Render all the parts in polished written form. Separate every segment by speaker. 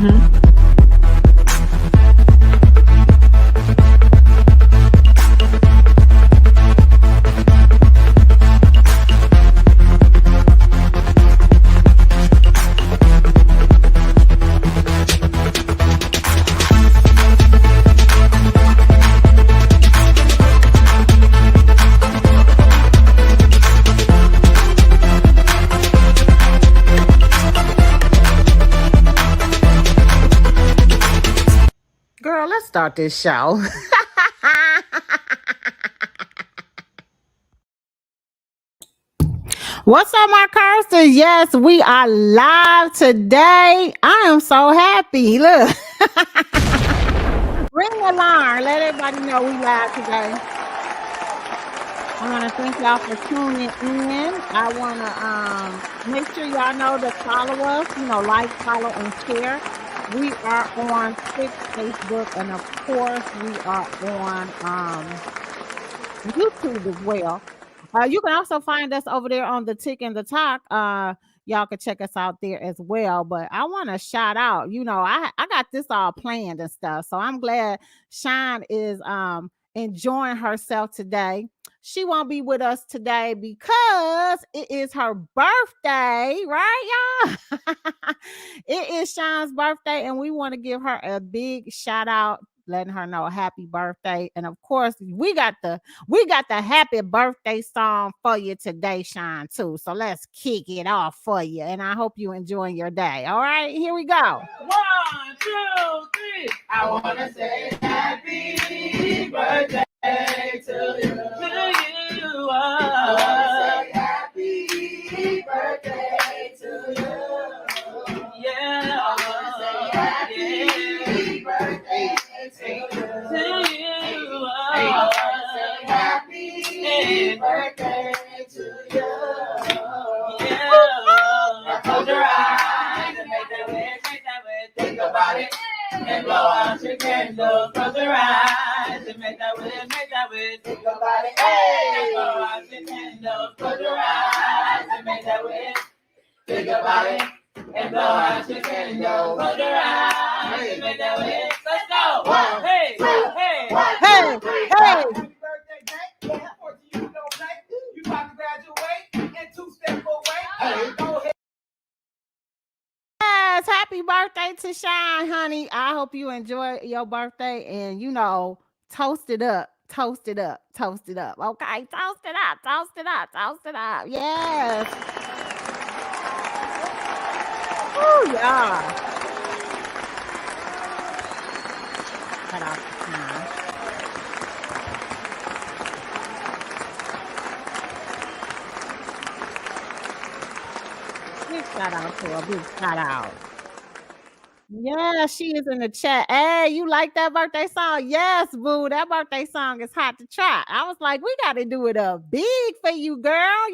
Speaker 1: Mm-hmm. Girl, let's start this show. What's up, my Curbsters? Yes, we are live today. I am so happy. Look, ring the alarm. Let everybody know we live today. I want to thank y'all for tuning in. I want to make sure y'all know to follow us. Like, follow, and share. We are on Sixx, Facebook, and of course, we are on YouTube as well. You can also find us over there on the Tick and the Talk. Y'all can check us out there as well. But I want to shout out, I got this all planned and stuff. So I'm glad Sean is enjoying herself today. She won't be with us today because it is her birthday, right, y'all? It is Sean's birthday, and we want to give her a big shout out, letting her know happy birthday. And of course, we got the happy birthday song for you today, Sean, too. So let's kick it off for you. And I hope you enjoying your day. All right, here we go.
Speaker 2: 1, 2, 3. I want to say happy birthday to you. I want to say happy birthday to you. Yeah. I want to say happy birthday to you. I want to say happy birthday to you. Yeah. Close your eyes and make that wish. Think about it and blow out your candle. Close your eyes and make that wish. Think about it, hey. Blow out your candle. Close your eyes and make that wish. Think about it and blow out your candle. Close your eyes and make that wish. Let's go. 1, hey, 2, hey, 1, 2, 3, hey. Happy birthday, Jake. Yeah, 14 you don't play. You about to graduate and 2 steps away. Hey, go ahead.
Speaker 1: Yes, happy birthday to Sean, honey. I hope you enjoy your birthday and toast it up. Toast it up. Toast it up. Okay. Toast it up. Toast it up. Toast it up. Yes. Oh, yeah. Cut off the time. Big shout out to her. Big shout out. Yeah, she is in the chat. Hey, you like that birthday song? Yes, boo. That birthday song is hot to try. I was like, we got to do it up big for you, girl.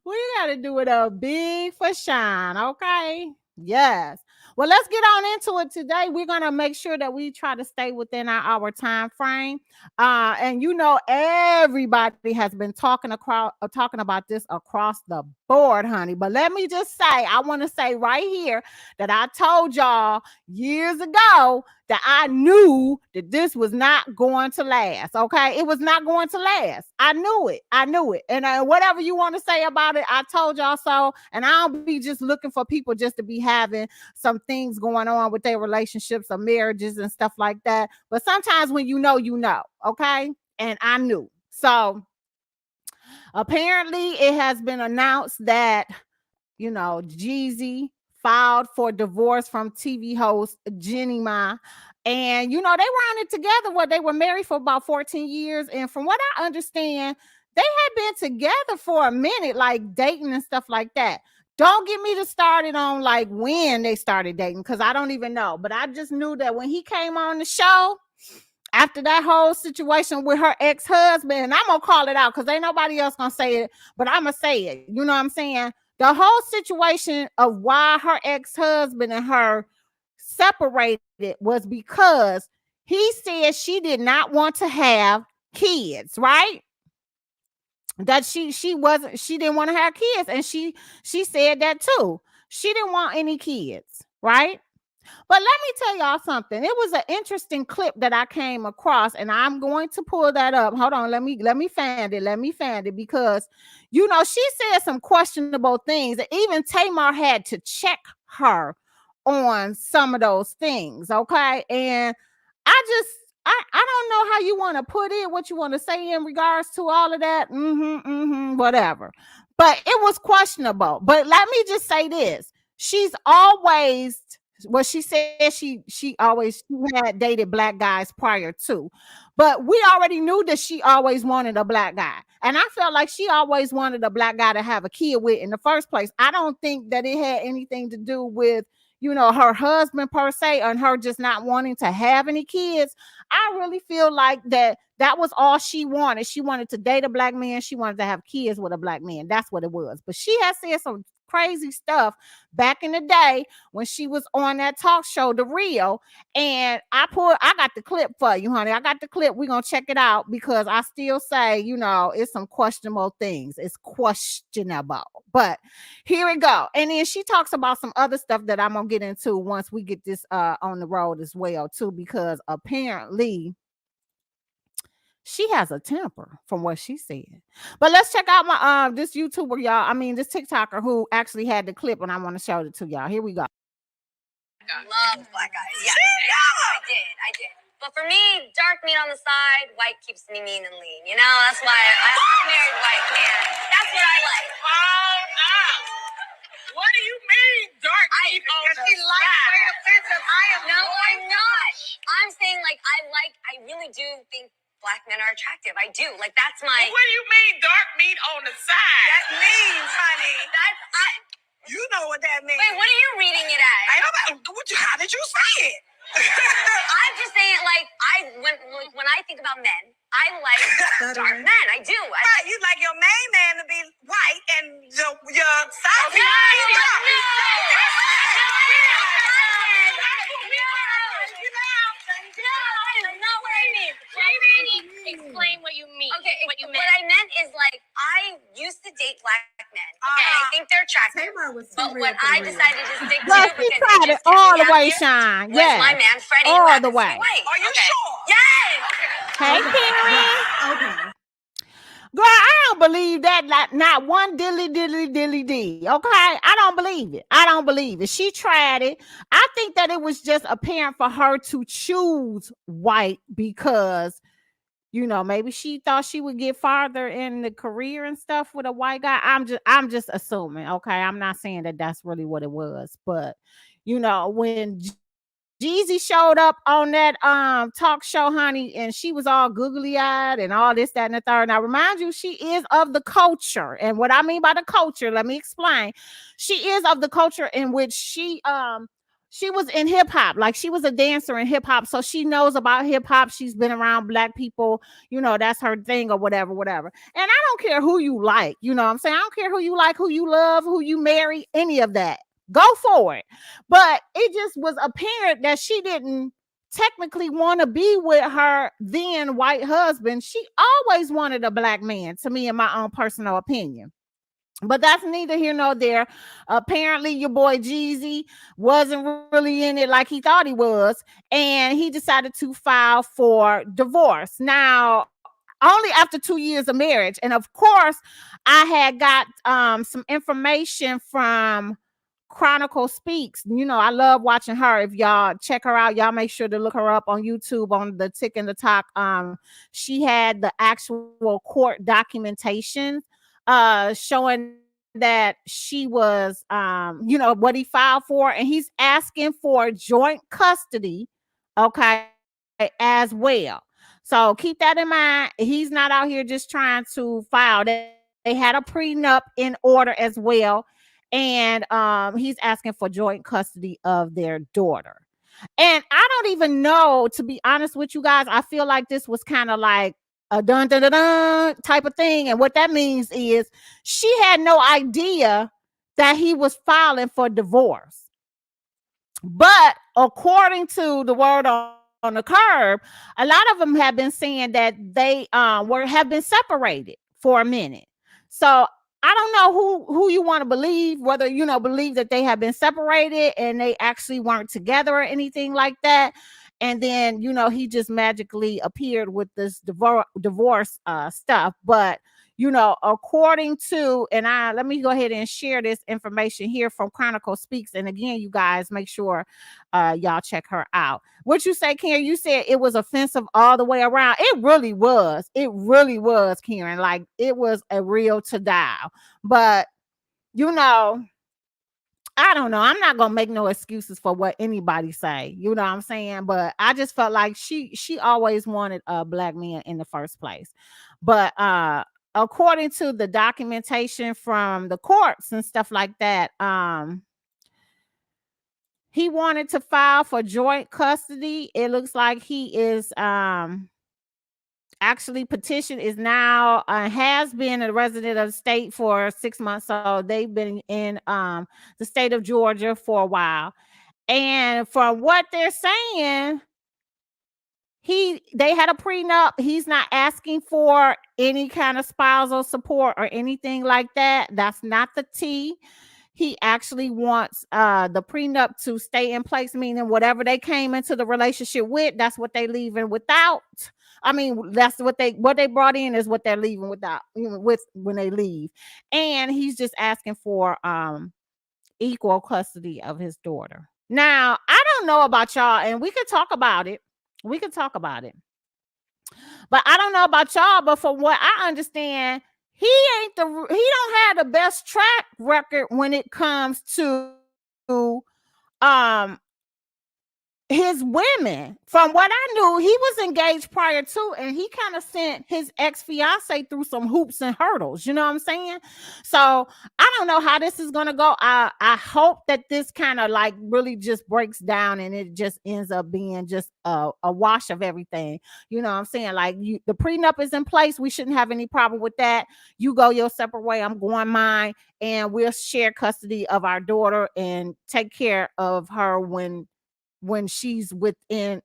Speaker 1: We got to do it up big for Sean. Okay. Yes. Well, let's get on into it today. We're going to make sure that we try to stay within our hour time frame. And everybody has been talking about this across the board, honey. But let me just say, I want to say right here that I told y'all years ago that I knew that this was not going to last. Okay. It was not going to last. I knew it. And whatever you want to say about it, I told y'all so. And I'll be just looking for people just to be having some things going on with their relationships or marriages and stuff like that. But sometimes when you know, okay? And I knew. So apparently it has been announced that, Jeezy filed for divorce from TV host Jeanie Mai. And, they were on it together. They were married for about 14 years. And from what I understand, they had been together for a minute, like dating and stuff like that. Don't get me started on like when they started dating, because I don't even know. But I just knew that when he came on the show, after that whole situation with her ex-husband, and I'm going to call it out because ain't nobody else going to say it, but I'm going to say it. You know what I'm saying? The whole situation of why her ex-husband and her separated was because he said she did not want to have kids, right? That she didn't want to have kids, and she said that too. She didn't want any kids, right? But let me tell y'all something. It was an interesting clip that I came across, and I'm going to pull that up. Hold on, let me find it. Let me find it because she said some questionable things. And even Tamar had to check her on some of those things. Okay. And I just I don't know how you want to put it, what you want to say in regards to all of that. Whatever. But it was questionable. But let me just say this. She's always she said she had dated black guys prior to, but we already knew that she always wanted a black guy, and I felt like she always wanted a black guy to have a kid with in the first place. I don't think that it had anything to do with her husband per se and her just not wanting to have any kids. I really feel like that was all she wanted. She wanted to date a black man. She wanted to have kids with a black man. That's what it was. But she has said some crazy stuff back in the day when she was on that talk show, The Real. And I got the clip for you, honey. I got the clip. We're going to check it out because I still say, it's some questionable things. It's questionable. But here we go. And then she talks about some other stuff that I'm going to get into once we get this on the road as well, too, because apparently she has a temper from what she said. But let's check out my this YouTuber, y'all. I mean, this TikToker who actually had the clip, and I want to show it to y'all. Here we go.
Speaker 3: Love black guys. Yeah. I did. But for me, dark meat on the side, white keeps me mean and lean. That's why I married white man. That's what I like.
Speaker 2: What do you mean, dark meat on the side?
Speaker 3: Very offensive. No, I'm not. I'm saying I really do think black men are attractive. I do. That's my.
Speaker 2: What do you mean, dark meat on the side?
Speaker 4: That means, honey. You know what that means.
Speaker 3: Wait, what are you reading it as?
Speaker 4: How did you say it?
Speaker 3: I'm just saying, when I think about men, I like dark men. I do.
Speaker 4: You like your main man to be white and your side piece
Speaker 3: not what I mean.
Speaker 5: Explain what you mean.
Speaker 3: Okay,
Speaker 5: what you meant.
Speaker 3: What I meant is I used to date black men. Okay, I think they're attractive. But what I decided to stick to
Speaker 1: But she tried it all the way, Shine.
Speaker 3: Was my man Freddie
Speaker 1: all the way.
Speaker 4: Are you sure?
Speaker 3: Yes.
Speaker 1: Hey, Karen.
Speaker 4: Okay.
Speaker 1: Girl, I don't believe that. Not one dilly. Okay, I don't believe it. She tried it. I think that it was just apparent for her to choose white because maybe she thought she would get farther in the career and stuff with a white guy. I'm just assuming. Okay, I'm not saying that that's really what it was, but when Jeezy showed up on that talk show, honey, and she was all googly eyed and all this, that, and the third. Now, remind you, she is of the culture, and what I mean by the culture, let me explain. She is of the culture in which she was in hip hop, like she was a dancer in hip hop, so she knows about hip hop. She's been around black people, that's her thing or whatever. And I don't care who you like, what I'm saying? I don't care who you like, who you love, who you marry, any of that. Go for it. But it just was apparent that she didn't technically want to be with her then white husband. She always wanted a black man, to me, in my own personal opinion. But that's neither here nor there. Apparently, your boy Jeezy wasn't really in it like he thought he was, and he decided to file for divorce. Now, only after 2 years of marriage. And of course, I had got some information from Chronicle Speaks. I love watching her. If y'all check her out, y'all make sure to look her up on YouTube on the Tick and the Talk. She had the actual court documentation showing that she was what he filed for, and he's asking for joint custody, okay, as well. So keep that in mind. He's not out here just trying to file. They had a prenup in order as well. And he's asking for joint custody of their daughter. And I don't even know, to be honest with you guys, I feel like this was kind of like a dun dun dun dun type of thing. And what that means is she had no idea that he was filing for divorce. But according to the word on the curb, a lot of them have been saying that they have been separated for a minute. So I don't know who you want to believe, whether believe that they have been separated and they actually weren't together or anything like that. And then he just magically appeared with this divorce stuff. But according to, and let me go ahead and share this information here from Chronicle Speaks. And again, you guys make sure y'all check her out. What you say, Karen? You said it was offensive all the way around. It really was. It really was, Karen. Like, it was a real to dial. But I don't know. I'm not gonna make no excuses for what anybody say. You know what I'm saying? But I just felt like she always wanted a black man in the first place. But according to the documentation from the courts and stuff like that, he wanted to file for joint custody. It looks like he is actually petition is now has been a resident of the state for 6 months. So they've been in the state of Georgia for a while. And from what they're saying, they had a prenup. He's not asking for any kind of spousal support or anything like that. That's not the T. He actually wants the prenup to stay in place, meaning whatever they came into the relationship with, that's what they leaving without. I mean, that's what they brought in is what they're leaving without, with when they leave. And he's just asking for equal custody of his daughter. Now, I don't know about y'all, and we could talk about it. We could talk about it. But I don't know about y'all, but from what I understand, he don't have the best track record when it comes to his women. From what I knew, he was engaged prior to, and he kind of sent his ex-fiance through some hoops and hurdles. You know what I'm saying? So I don't know how this is gonna go. I hope that this kind of like really just breaks down and it just ends up being just a wash of everything. You know what I'm saying? Like, the prenup is in place. We shouldn't have any problem with that. You go your separate way, I'm going mine, and we'll share custody of our daughter and take care of her when she's within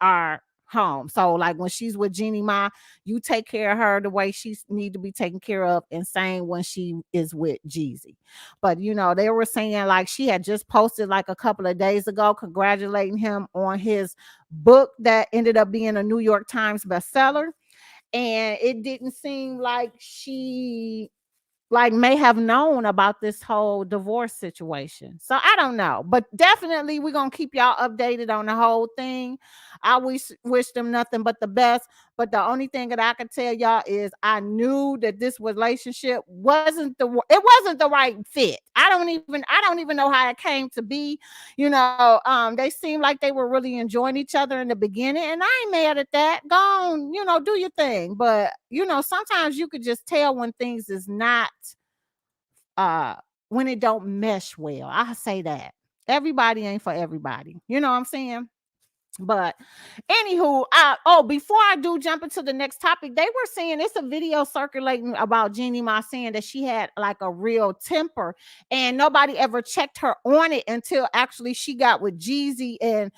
Speaker 1: our home. So like when she's with Jeanie Mai, you take care of her the way she need to be taken care of, and same when she is with Jeezy. But they were saying like she had just posted like a couple of days ago congratulating him on his book that ended up being a New York Times bestseller. And it didn't seem like she may have known about this whole divorce situation. So I don't know, but definitely we're going to keep y'all updated on the whole thing. I wish them nothing but the best. But the only thing that I can tell y'all is I knew that this relationship wasn't the right fit. I don't even know how it came to be. They seemed like they were really enjoying each other in the beginning, and I ain't mad at that. Go on, do your thing. But sometimes you could just tell when things is not when it don't mesh well. I say that everybody ain't for everybody. You know what I'm saying? But anywho, before I do jump into the next topic, they were saying it's a video circulating about Jeanie Mai saying that she had like a real temper, and nobody ever checked her on it until actually she got with Jeezy, and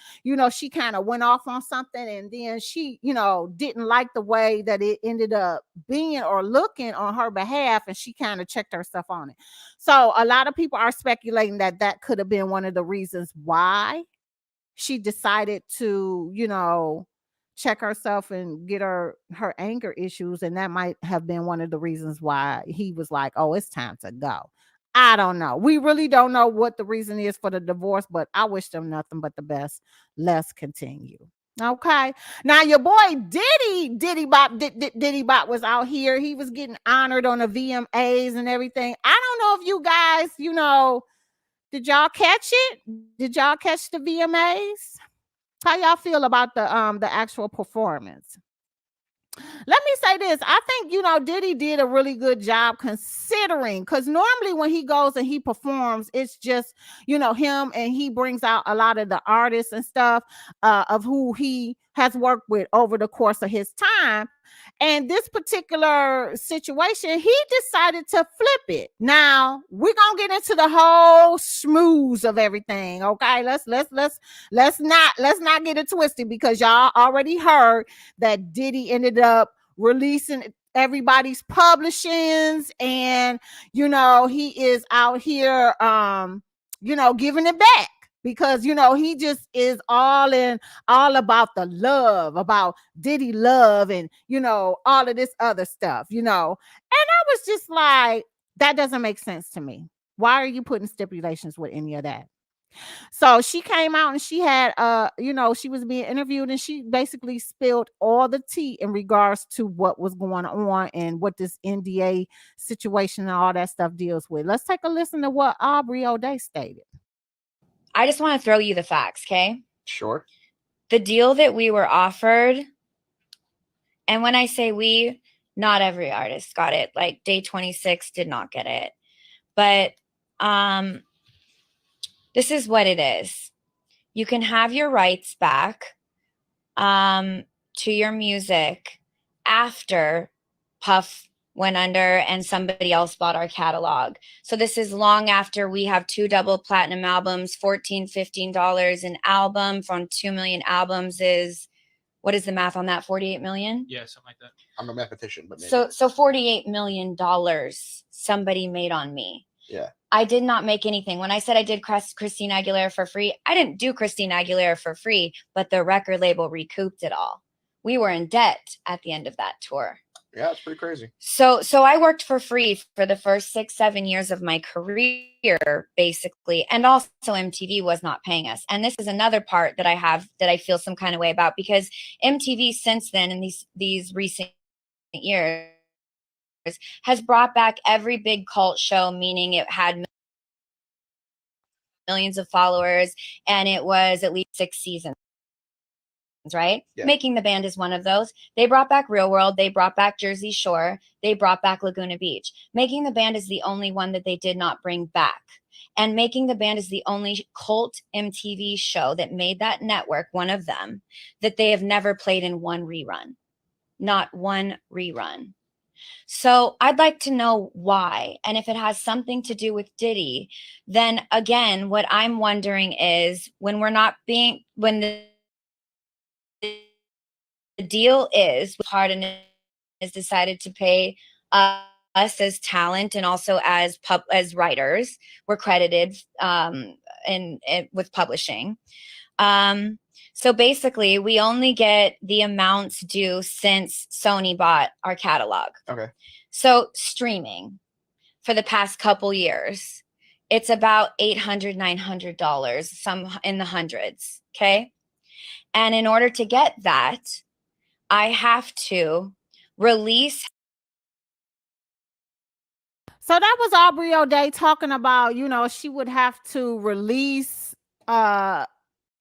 Speaker 1: she kind of went off on something, and then she didn't like the way that it ended up being or looking on her behalf, and she kind of checked herself on it. So a lot of people are speculating that that could have been one of the reasons why she decided to, check herself and get her anger issues. And that might have been one of the reasons why he was like, oh, it's time to go. I don't know. We really don't know what the reason is for the divorce, but I wish them nothing but the best. Let's continue. Okay. Now your boy Diddy Bop was out here. He was getting honored on the VMAs and everything. I don't know if you guys, did y'all catch it? Did y'all catch the VMAs? How y'all feel about the actual performance? Let me say this. I think, Diddy did a really good job considering, because normally when he goes and he performs, it's just, him, and he brings out a lot of the artists and stuff of who he has worked with over the course of his time. And this particular situation, he decided to flip it. Now we're gonna get into the whole schmooze of everything. Okay, let's not get it twisted, because y'all already heard that Diddy ended up releasing everybody's publishings, and he is out here giving it back, because he just is all about the love, about Diddy love, and all of this other stuff, and I was just like, that doesn't make sense to me. Why are you putting stipulations with any of that? So she came out and she had she was being interviewed, and she basically spilled all the tea in regards to what was going on and what this NDA situation and all that stuff deals with. Let's take a listen to what Aubrey O'Day stated.
Speaker 3: I just want to throw you the facts, okay?
Speaker 6: Sure.
Speaker 3: The deal that we were offered, and when I say we, not every artist got it. Like Day 26 did not get it. But this is what it is. You can have your rights back to your music after Puff went under and somebody else bought our catalog. So this is long after we have 2 double platinum albums, $14, $15 an album from 2 million albums is, what is the math on that? 48 million?
Speaker 6: Yeah, something like that. I'm a mathematician, but maybe.
Speaker 3: So $48 million somebody made on me.
Speaker 6: Yeah.
Speaker 3: I did not make anything. When I said I did Christina Aguilera for free, I didn't do Christina Aguilera for free, but the record label recouped it all. We were in debt at the end of that tour.
Speaker 6: Yeah, it's pretty crazy.
Speaker 3: So I worked for free for the first 6-7 years of my career, basically. And also MTV was not paying us. And this is another part that I have that I feel some kind of way about, because MTV since then, in these recent years, has brought back every big cult show, meaning it had millions of followers, and it was at least 6 seasons. Right? Yeah. Making the Band is one of those. They brought back Real World. They brought back Jersey Shore. They brought back Laguna Beach. Making the Band is the only one that they did not bring back. And Making the Band is the only cult MTV show that made that network, one of them, that they have never played in one rerun. Not one rerun. So I'd like to know why. And if it has something to do with Diddy, then again, what I'm wondering is when the deal is Harden has decided to pay us as talent and also as writers. We're credited with publishing. So basically, we only get the amounts due since Sony bought our catalog.
Speaker 6: Okay.
Speaker 3: So streaming for the past couple years, it's about $800, $900, some in the hundreds. Okay. And in order to get that, I have to release.
Speaker 1: So that was Aubrey O'Day talking about, she would have to release,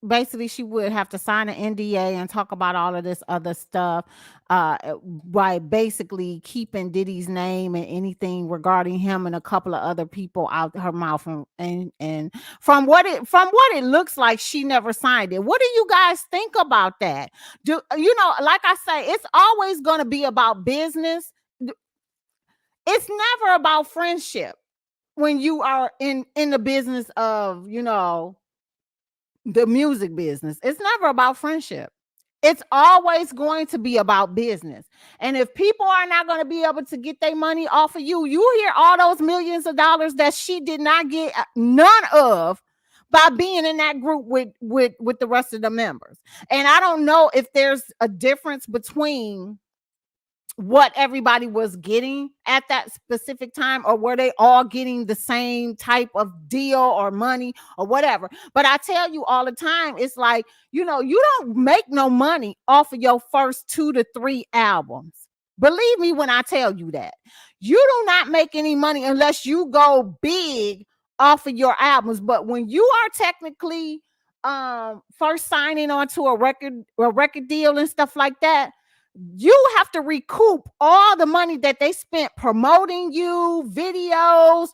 Speaker 1: basically she would have to sign an NDA and talk about all of this other stuff, by basically keeping Diddy's name and anything regarding him and a couple of other people out her mouth. And from what it looks like, she never signed it. What do you guys think about that? Like I say, it's always going to be about business. It's never about friendship when you are in the business of, the music business. It's never about friendship. It's always going to be about business. And if people are not going to be able to get their money off of you, you hear all those millions of dollars that she did not get none of by being in that group with the rest of the members. And I don't know if there's a difference between what everybody was getting at that specific time, or were they all getting the same type of deal or money or whatever. But I tell you all the time, it's like, you don't make no money off of your first 2 to 3 albums. Believe me when I tell you that. You do not make any money unless you go big off of your albums. But when you are technically first signing onto a record deal and stuff like that, you have to recoup all the money that they spent promoting you, videos.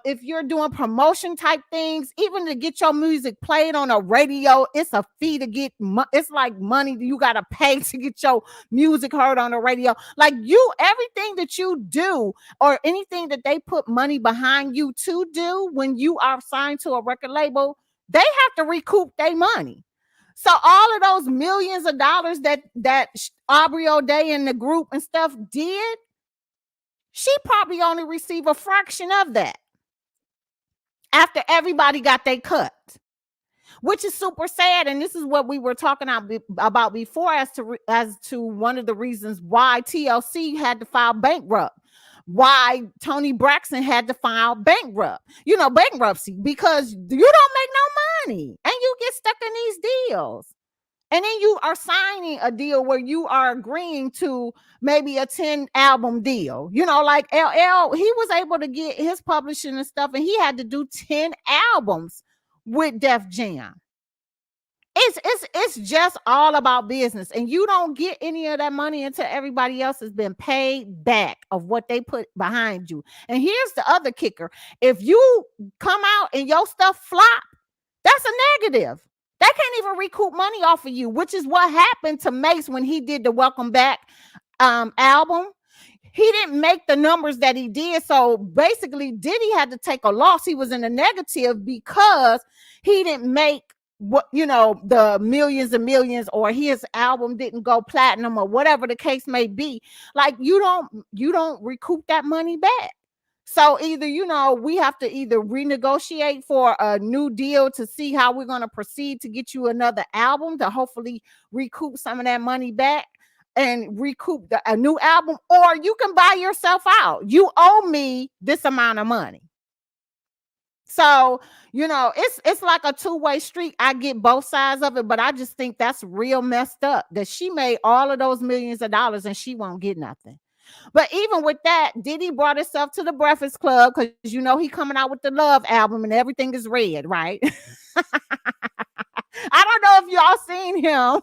Speaker 1: If you're doing promotion type things, even to get your music played on a radio, it's a fee to get. It's like money you got to pay to get your music heard on the radio. Like everything that you do or anything that they put money behind you to do when you are signed to a record label, they have to recoup their money. So all of those millions of dollars that Aubrey O'Day and the group and stuff did, she probably only received a fraction of that after everybody got their cut, which is super sad. And this is what we were talking about before as to one of the reasons why TLC had to file bankrupt, why Tony Braxton had to file bankruptcy, because you don't make no money and you get stuck in these deals. And then you are signing a deal where you are agreeing to maybe a 10 album deal. Like LL, he was able to get his publishing and stuff, and he had to do 10 albums with Def Jam. It's just all about business, and you don't get any of that money until everybody else has been paid back of what they put behind you. And here's the other kicker. If you come out and your stuff flop, that's a negative. They can't even recoup money off of you, which is what happened to Mace when he did the Welcome Back album. He didn't make the numbers that he did. So basically, Diddy had to take a loss. He was in the negative because he didn't make the millions and millions, or his album didn't go platinum, or whatever the case may be. Like, you don't recoup that money back. So either, we have to either renegotiate for a new deal to see how we're going to proceed to get you another album to hopefully recoup some of that money back and recoup a new album, or you can buy yourself out. You owe me this amount of money. So, it's like a two-way street. I get both sides of it, but I just think that's real messed up that she made all of those millions of dollars and she won't get nothing. But even with that, Diddy brought himself to the Breakfast Club because he coming out with the Love album and everything is red, right? I don't know if y'all seen him.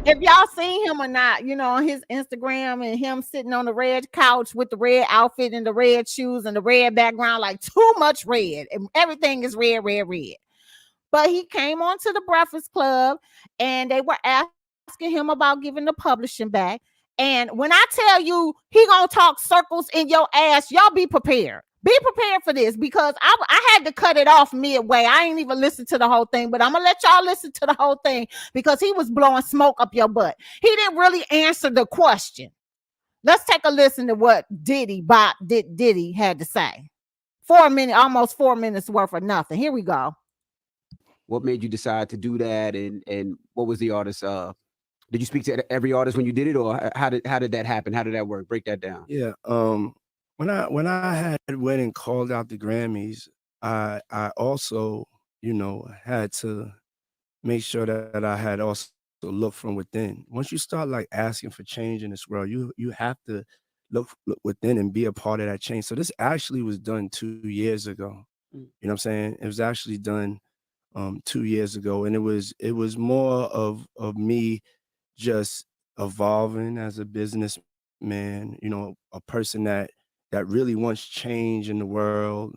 Speaker 1: If y'all seen him or not, on his Instagram, and him sitting on the red couch with the red outfit and the red shoes and the red background, like too much red, and everything is red, red, red. But he came on to the Breakfast Club and they were asking him about giving the publishing back. And when I tell you he gonna talk circles in your ass, y'all be prepared. Be prepared for this, because I had to cut it off midway. I ain't even listened to the whole thing, but I'm gonna let y'all listen to the whole thing because he was blowing smoke up your butt. He didn't really answer the question. Let's take a listen to what Diddy had to say. 4 minutes, almost 4 minutes worth of nothing. Here we go.
Speaker 7: What made you decide to do that, and what was the artist? Did you speak to every artist when you did it, or how did that happen? How did that work? Break that down.
Speaker 8: Yeah. When I had went and called out the Grammys, I also, had to make sure that I had also looked from within. Once you start like asking for change in this world, you have to look within and be a part of that change. So this actually was done 2 years ago. You know what I'm saying? It was actually done 2 years ago, and it was more of me just evolving as a businessman, a person that really wants change in the world,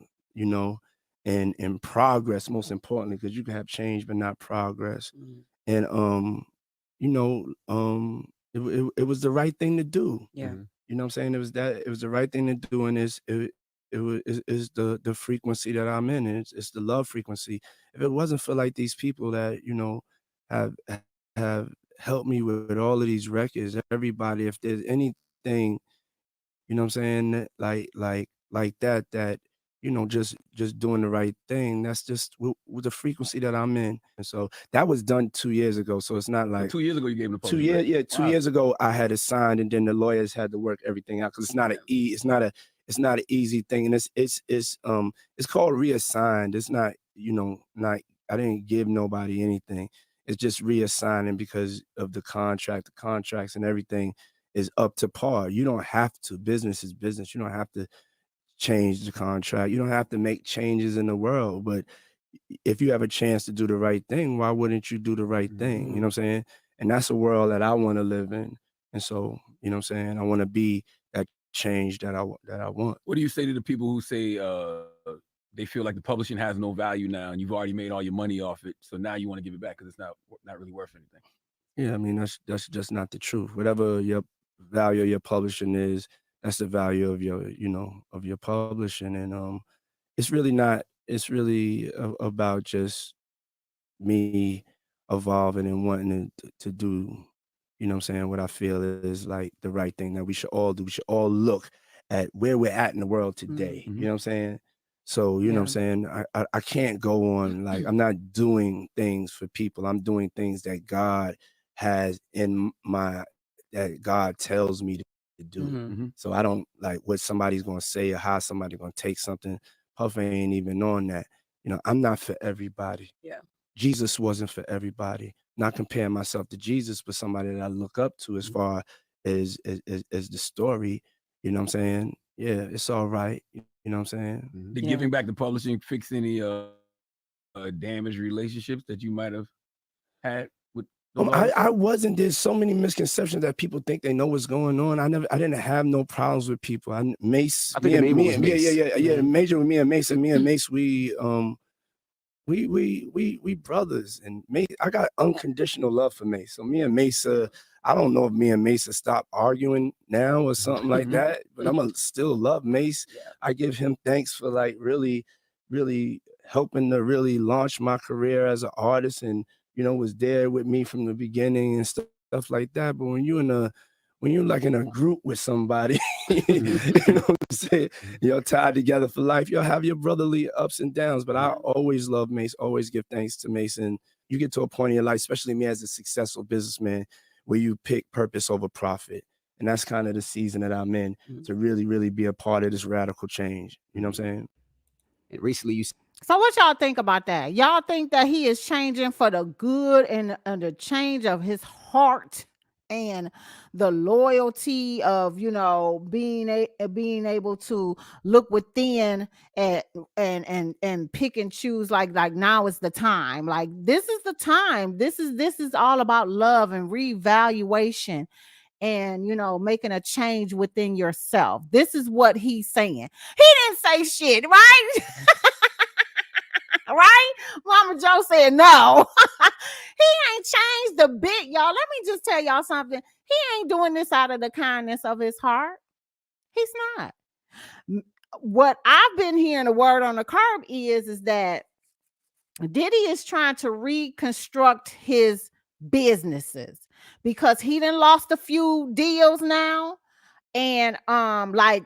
Speaker 8: and progress, most importantly, because you can have change but not progress. And it was the right thing to do.
Speaker 2: Yeah.
Speaker 8: You know what I'm saying? It was the right thing to do, and is the frequency that I'm in. It's the love frequency. If it wasn't for like these people that have helped me with all of these records, everybody, if there's anything, you know what I'm saying, like that, just doing the right thing, that's just with the frequency that I'm in. And so that was done 2 years ago. So it's not like
Speaker 9: 2 years ago you gave him the
Speaker 8: 2 years. Yeah, 2 years ago I had it signed, and then the lawyers had to work everything out because it's not an easy thing, and it's called reassigned. It's not, I didn't give nobody anything. It's just reassigning because of the contracts and everything is up to par. You don't have to. Business is business. You don't have to change the contract. You don't have to make changes in the world. But if you have a chance to do the right thing, why wouldn't you do the right thing? You know what I'm saying? And that's a world that I want to live in. And so, you know what I'm saying, I want to be that change that I want.
Speaker 9: What do you say to the people who say they feel like the publishing has no value now, and you've already made all your money off it, so now you want to give it back because it's not really worth anything?
Speaker 8: Yeah, I mean, that's just not the truth. Whatever your value of your publishing is, that's the value of your publishing. And it's really about just me evolving and wanting to do, you know what I'm saying, what I feel is like the right thing that we should all do. We should all look at where we're at in the world today. You know what I'm saying? So, you know what I'm saying? I can't go on like I'm not doing things for people. I'm doing things that God has in that God tells me to do. So I don't like what somebody's gonna say or how somebody gonna take something. Puff ain't even on that. You know, I'm not for everybody.
Speaker 2: Yeah.
Speaker 8: Jesus wasn't for everybody. Not comparing myself to Jesus, but somebody that I look up to as far as the story. You know what I'm saying? Yeah, it's all right. You know what I'm saying?
Speaker 9: Did giving back to publishing fix any damaged relationships that you might have had with the
Speaker 8: I wasn't. There's so many misconceptions that people think they know what's going on. I didn't have no problems with people. Mace,
Speaker 7: I think the name was Mace.
Speaker 8: The major with me and Mace, we brothers, and Mace, I got unconditional love for Mace. So me and Mace, I don't know if me and Mace stop arguing now or something like that, but I'm gonna still love Mace. I give him thanks for like really helping to really launch my career as an artist, and you know, was there with me from the beginning and stuff like that. But when you're like in a group with somebody, you know what I'm saying? You're tied together for life. You'll have your brotherly ups and downs, but I always love Mace, always give thanks to Mace. And you get to a point in your life, especially me as a successful businessman, where you pick purpose over profit. And that's kind of the season that I'm in to really be a part of this radical change. You know what I'm saying?
Speaker 7: And recently you
Speaker 1: So what y'all think about that? Y'all think that he is changing for the good and the change of his heart and the loyalty of, you know, being able to look within and pick and choose like now is the time. Like this is the time. This is all about love and reevaluation and, you know, making a change within yourself. This is what he's saying. He didn't say shit, right? Right? Mama Joe said no. He ain't changed a bit, y'all. Let me just tell y'all something. He ain't doing this out of the kindness of his heart. He's not. What I've been hearing the word on the curb is that Diddy is trying to reconstruct his businesses because he done lost a few deals now. And like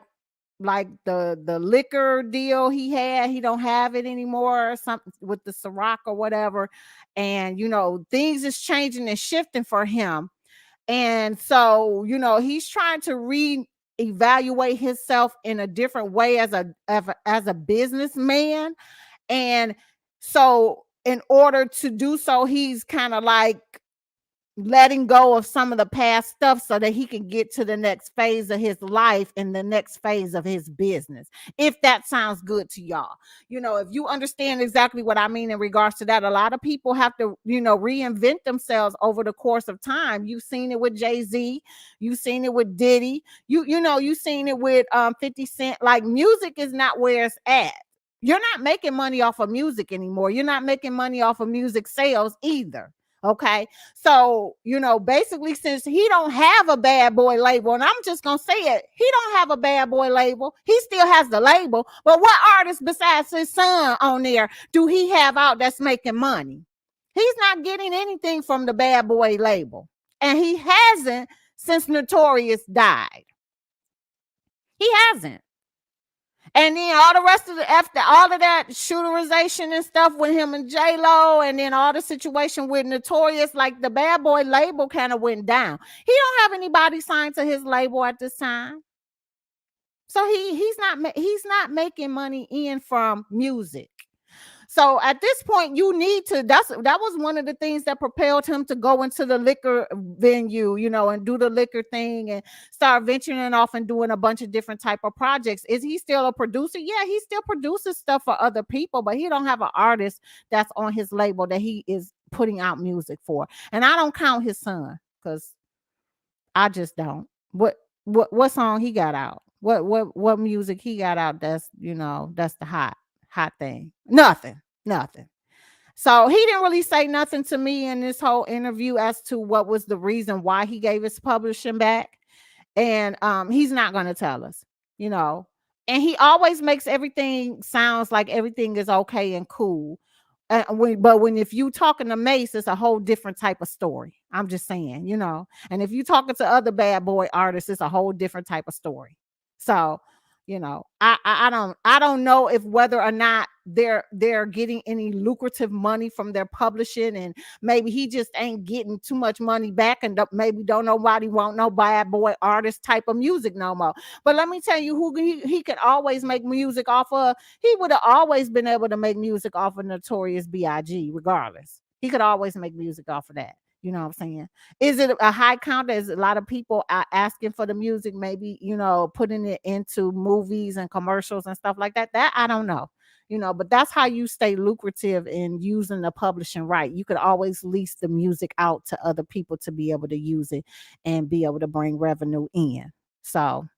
Speaker 1: the liquor deal he had, he don't have it anymore, or something with the Ciroc or whatever. And you know, things is changing and shifting for him. And so, you know, he's trying to reevaluate himself in a different way as a businessman. And so in order to do so, he's kind of like letting go of some of the past stuff so that he can get to the next phase of his life and the next phase of his business. If that sounds good to y'all, you know, if you understand exactly what I mean in regards to that, a lot of people have to, you know, reinvent themselves over the course of time. You've seen it with Jay-Z, you've seen it with Diddy, you've seen it with 50 Cent. Like music is not where it's at. You're not making money off of music anymore. You're not making money off of music sales either. Okay. So, you know, basically, since he don't have a bad boy label, and I'm just going to say it, he don't have a bad boy label. He still has the label. But what artist besides his son on there do he have out that's making money? He's not getting anything from the bad boy label. And he hasn't since Notorious died. He hasn't. And then all the rest of after all of that shooterization and stuff with him and J-Lo, and then all the situation with Notorious, like the bad boy label kind of went down. He don't have anybody signed to his label at this time. So he's not making money in from music. So at this point, you need to, that was one of the things that propelled him to go into the liquor venue, you know, and do the liquor thing and start venturing off and doing a bunch of different type of projects. Is he still a producer? Yeah, he still produces stuff for other people, but he don't have an artist that's on his label that he is putting out music for. And I don't count his son because I just don't. What song he got out? What music he got out that's, you know, that's the hot thing? Nothing. So he didn't really say nothing to me in this whole interview as to what was the reason why he gave his publishing back. And he's not going to tell us, you know. And he always makes everything sounds like everything is okay and cool. But if you talking to Mace, it's a whole different type of story. I'm just saying, and if you talking to other bad boy artists, it's a whole different type of story. So, I don't know if whether or not they're getting any lucrative money from their publishing, and maybe he just ain't getting too much money back, and maybe don't nobody want no bad boy artist type of music no more. But let me tell you who he could always make music off of. He would have always been able to make music off of Notorious B.I.G. regardless. He could always make music off of that. You know what I'm saying? Is it a high count? There's a lot of people asking for the music, maybe, putting it into movies and commercials and stuff like that. That I don't know, but that's how you stay lucrative in using the publishing right. You could always lease the music out to other people to be able to use it and be able to bring revenue in. So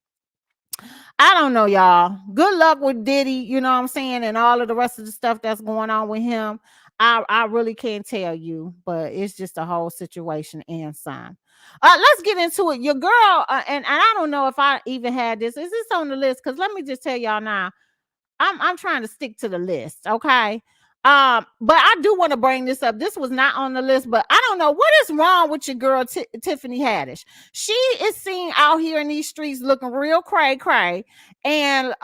Speaker 1: I don't know, y'all. Good luck with Diddy, you know what I'm saying, and all of the rest of the stuff that's going on with him. I really can't tell you, but it's just a whole situation and some. Let's get into it. Your girl, and I don't know if I even had this. Is this on the list? Because let me just tell y'all now, I'm trying to stick to the list, okay? But I do want to bring this up. This was not on the list, but I don't know what is wrong with your girl Tiffany Haddish. She is seen out here in these streets looking real cray, and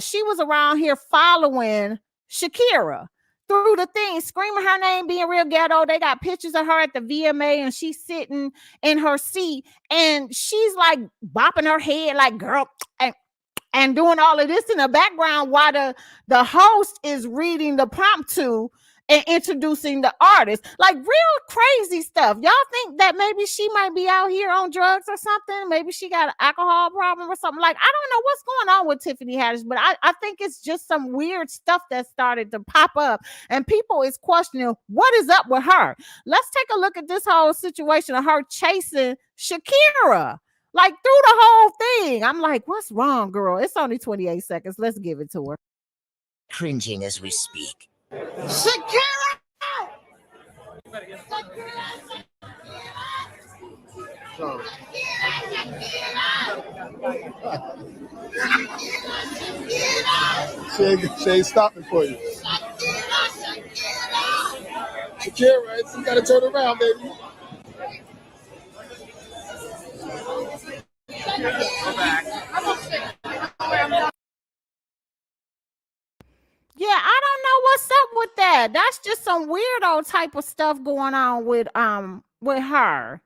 Speaker 1: she was around here following Shakira through the thing, screaming her name, being real ghetto. They got pictures of her at the VMA, and she's sitting in her seat, and she's like bopping her head like, girl, and doing all of this in the background while the host is reading the prompt to and introducing the artist. Like real crazy stuff. Y'all think that maybe she might be out here on drugs or something? Maybe she got an alcohol problem or something. Like, I don't know what's going on with Tiffany Haddish, but I think it's just some weird stuff that started to pop up, and people is questioning what is up with her. Let's take a look at this whole situation of her chasing Shakira. Like through the whole thing. I'm like, what's wrong, girl? It's only 28 seconds. Let's give it to her.
Speaker 10: Cringing as we speak.
Speaker 2: Shakira!
Speaker 11: She ain't stopping for you. Shakira, you gotta turn around, baby.
Speaker 1: Yeah, I don't know what's up with that. That's just some weirdo type of stuff going on with her.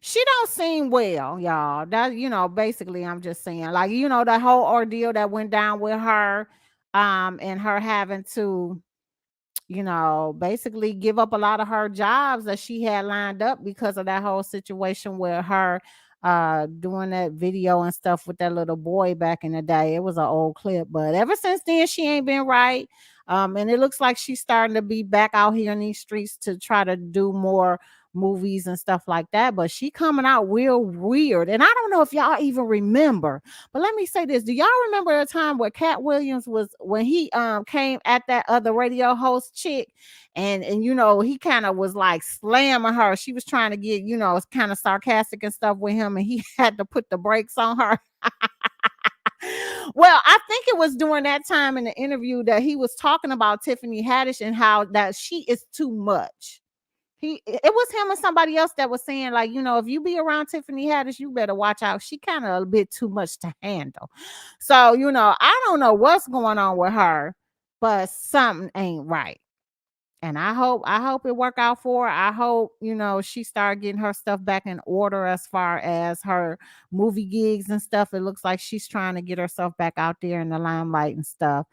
Speaker 1: She don't seem well, y'all. That basically I'm just saying, like, that whole ordeal that went down with her, and her having to, basically give up a lot of her jobs that she had lined up because of that whole situation with her doing that video and stuff with that little boy back in the day. It was an old clip, but ever since then she ain't been right. And it looks like she's starting to be back out here in these streets to try to do more movies and stuff like that, but she coming out real weird. And I don't know if y'all even remember, but let me say this. Do y'all remember a time where Cat Williams was, when he came at that other radio host chick, and he kind of was like slamming her. She was trying to get, kind of sarcastic and stuff with him, and he had to put the brakes on her. Well, I think it was during that time in the interview that he was talking about Tiffany Haddish and how that she is too much. It was him and somebody else that was saying, like, if you be around Tiffany Haddish, you better watch out. She kind of a bit too much to handle. So, I don't know what's going on with her, but something ain't right. And I hope it work out for her. I hope, she start getting her stuff back in order as far as her movie gigs and stuff. It looks like she's trying to get herself back out there in the limelight and stuff.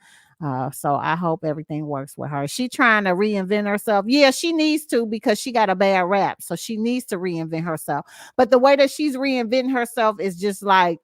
Speaker 1: So I hope everything works with her. She trying to reinvent herself. Yeah, she needs to, because she got a bad rap. So she needs to reinvent herself. But the way that she's reinventing herself is just like,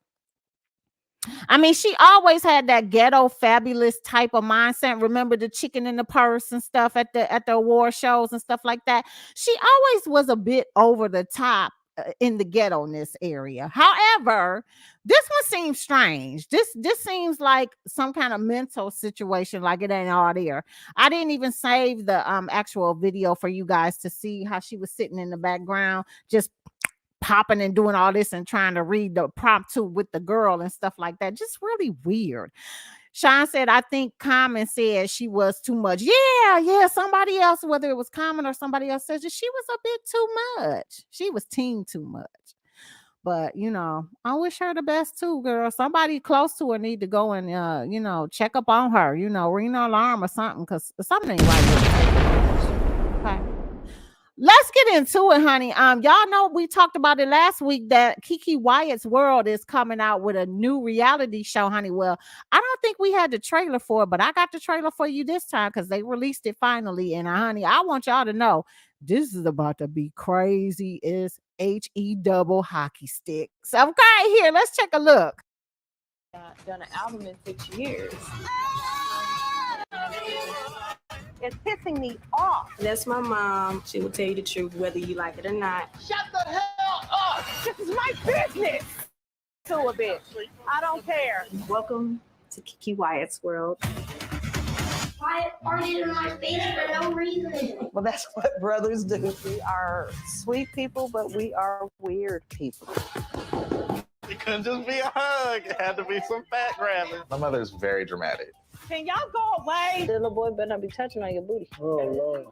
Speaker 1: I mean, she always had that ghetto fabulous type of mindset. Remember the chicken in the purse and stuff at the award shows and stuff like that. She always was a bit over the top in the ghetto-ness area. However, this one seems strange. This seems like some kind of mental situation, like it ain't all there. I didn't even save the actual video for you guys to see how she was sitting in the background, just popping and doing all this and trying to read the prompt to with the girl and stuff like that. Just really weird. Sean said, I think Common said she was too much. Yeah. Somebody else, whether it was Common or somebody else, said she was a bit too much. She was teen too much. But I wish her the best too, girl. Somebody close to her need to go and check up on her. Ring an alarm or something, because something ain't right with her. Okay. Let's get into it, honey. Y'all know we talked about it last week that KeKe Wyatt's World is coming out with a new reality show, honey. Well, I don't think we had the trailer for it, but I got the trailer for you this time because they released it finally. And honey, I want y'all to know this is about to be crazy. It's HE double hockey sticks. Okay, here, let's take a look.
Speaker 12: Done an album in 6 years. It's pissing me off. That's my mom. She will tell you the truth, whether you like it or not.
Speaker 11: Shut the hell up!
Speaker 12: This is my business. To a bitch. I don't care. Welcome to KeKe Wyatt's World.
Speaker 5: Wyatt farted in my face for no reason.
Speaker 12: Well, that's what brothers do. We are sweet people, but we are weird people.
Speaker 13: It couldn't just be a hug. It had to be some fat grabbing. My mother's very dramatic.
Speaker 12: Can y'all go away? The little boy better not be touching on your booty.
Speaker 11: Oh, Lord.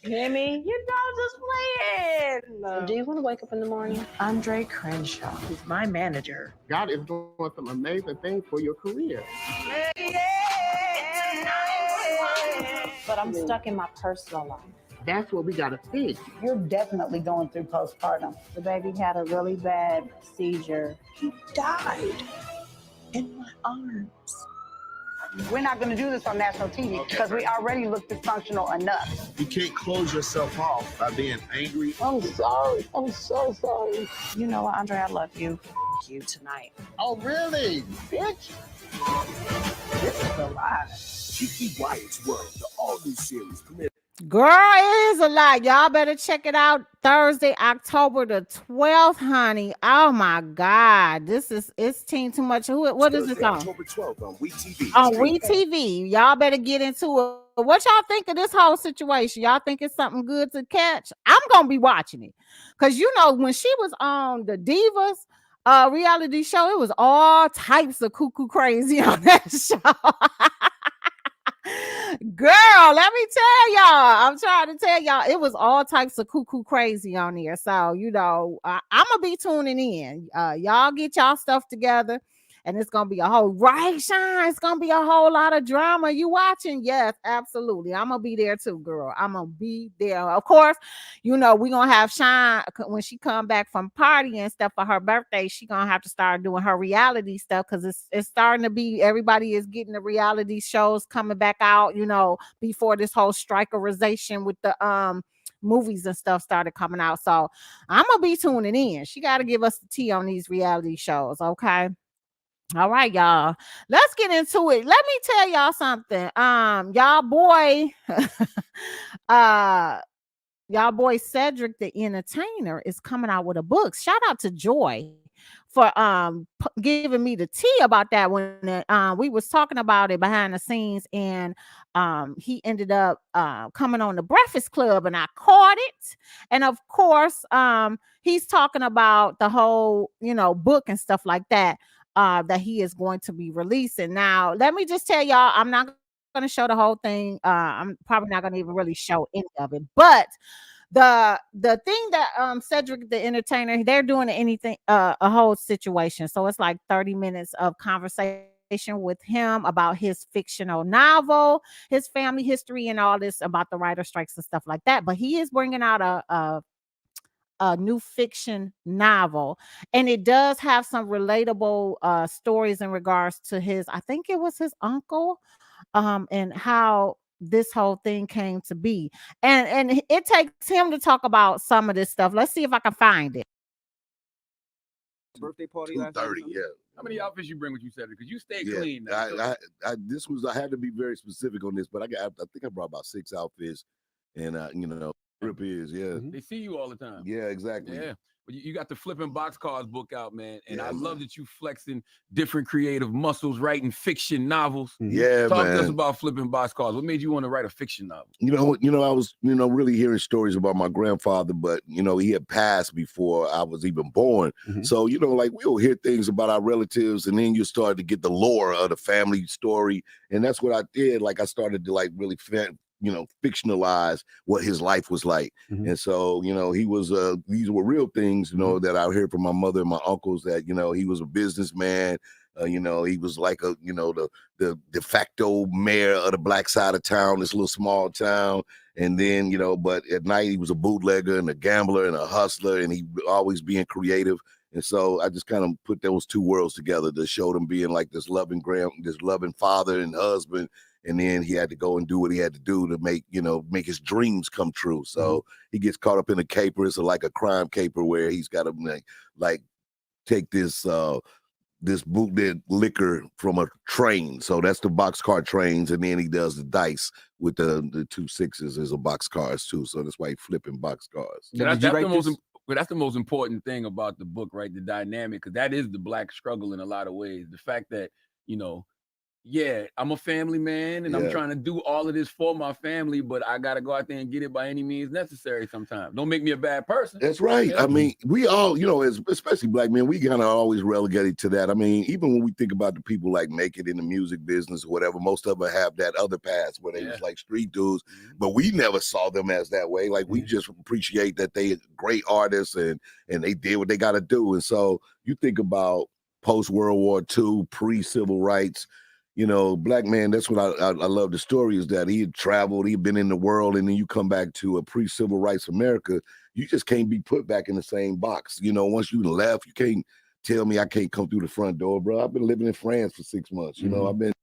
Speaker 12: Hear me? You know, just playing. No. Do you want to wake up in the morning? Andre Crenshaw is my manager.
Speaker 11: God is doing some amazing things for your career.
Speaker 12: But I'm stuck in my personal life.
Speaker 11: That's what we got to fix.
Speaker 12: You're definitely going through postpartum. The baby had a really bad seizure. He died in my arms. We're not going to do this on national TV because we already look dysfunctional enough.
Speaker 11: You can't close yourself off by being angry.
Speaker 12: I'm sorry. I'm so sorry. You know what, Andre? I love you. You tonight.
Speaker 11: Oh, really? Bitch.
Speaker 12: This is a lie.
Speaker 14: KeKe Wyatt's World, the all-new series premiere.
Speaker 1: Girl, it is a lot. Y'all better check it out Thursday, October the 12th, honey. Oh my God. It's teen too much. What is this on?
Speaker 14: October 12th on WeTV.
Speaker 1: On WeTV. Y'all better get into it. What y'all think of this whole situation? Y'all think it's something good to catch? I'm gonna be watching it. Cause when she was on the Divas reality show, it was all types of cuckoo crazy on that show. Girl, let me tell y'all. I'm trying to tell y'all, it was all types of cuckoo crazy on there. So, I'm gonna be tuning in. Y'all get y'all stuff together, and it's gonna be a whole it's gonna be a whole lot of drama. You watching? Yes, absolutely. I'm gonna be there too, girl. I'm gonna be there. Of course, we gonna have Shine when she come back from partying and stuff for her birthday. She gonna have to start doing her reality stuff because it's starting to be, everybody is getting the reality shows coming back out. Before this whole strikerization with the movies and stuff started coming out. So I'm gonna be tuning in. She got to give us the tea on these reality shows, okay? All right, y'all. Let's get into it. Let me tell y'all something. Y'all boy Cedric the Entertainer is coming out with a book. Shout out to Joy for giving me the tea about that when we was talking about it behind the scenes, and he ended up coming on the Breakfast Club, and I caught it. And of course, he's talking about the whole book and stuff like that. That he is going to be releasing. Now, let me just tell y'all, I'm not going to show the whole thing. I'm probably not going to even really show any of it. But the thing that Cedric the Entertainer, they're doing a whole situation. So it's like 30 minutes of conversation with him about his fictional novel, his family history, and all this about the writer strikes and stuff like that. But he is bringing out a new fiction novel, and it does have some relatable stories in regards to I think it was his uncle, and how this whole thing came to be, and it takes him to talk about some of this stuff. Let's see if I can find it.
Speaker 7: Birthday party
Speaker 9: 2:30, yeah. How many outfits you bring with you, Cedric? Because you stay clean.
Speaker 14: I had to be very specific on this, but I think I brought about 6 outfits, and grip is, yeah.
Speaker 9: They see you all the time.
Speaker 14: Yeah, exactly.
Speaker 9: Yeah. You got the Flipping Boxcars book out, man. And I love that you flexing different creative muscles, writing fiction novels.
Speaker 14: Yeah,
Speaker 9: Talk to us
Speaker 14: man.
Speaker 9: about Flipping Boxcars. What made you want to write a fiction novel?
Speaker 14: I was, really hearing stories about my grandfather, but, he had passed before I was even born. So, we'll hear things about our relatives, and then you start to get the lore of the family story. And that's what I did. Like, I started to really fictionalize what his life was like. And so, he was, these were real things, that I heard from my mother and my uncles, that, he was a businessman. He was like the de facto mayor of the black side of town, this little small town. And then, but at night he was a bootlegger and a gambler and a hustler, and he always being creative. And so I just kind of put those two worlds together to show them being like this loving father and husband. And then he had to go and do what he had to do to make his dreams come true. So he gets caught up in a caper. It's like a crime caper where he's got to take this bootleg liquor from a train. So that's the boxcar trains. And then he does the dice with the 2 Sixxes as a boxcars tars too. So that's why he's flipping boxcars.
Speaker 9: That's the most important thing about the book, right? The dynamic, because that is the black struggle in a lot of ways. The fact that, I'm a family man and I'm trying to do all of this for my family, but I got to go out there and get it by any means necessary sometimes. Don't make me a bad person.
Speaker 14: That's right. I mean, we all, especially black men, we kind of always relegated to that. I mean, even when we think about the people like make it in the music business or whatever, most of them have that other past where they was like street dudes, but we never saw them as that way. Like we just appreciate that they great artists and they did what they got to do. And so you think about post-World War II, pre-civil rights, black man, that's what I love the story is that he had traveled, he'd been in the world, and then you come back to a pre-civil rights America, you just can't be put back in the same box. Once you left, you can't tell me I can't come through the front door, bro. I've been living in France for 6 months. I've been.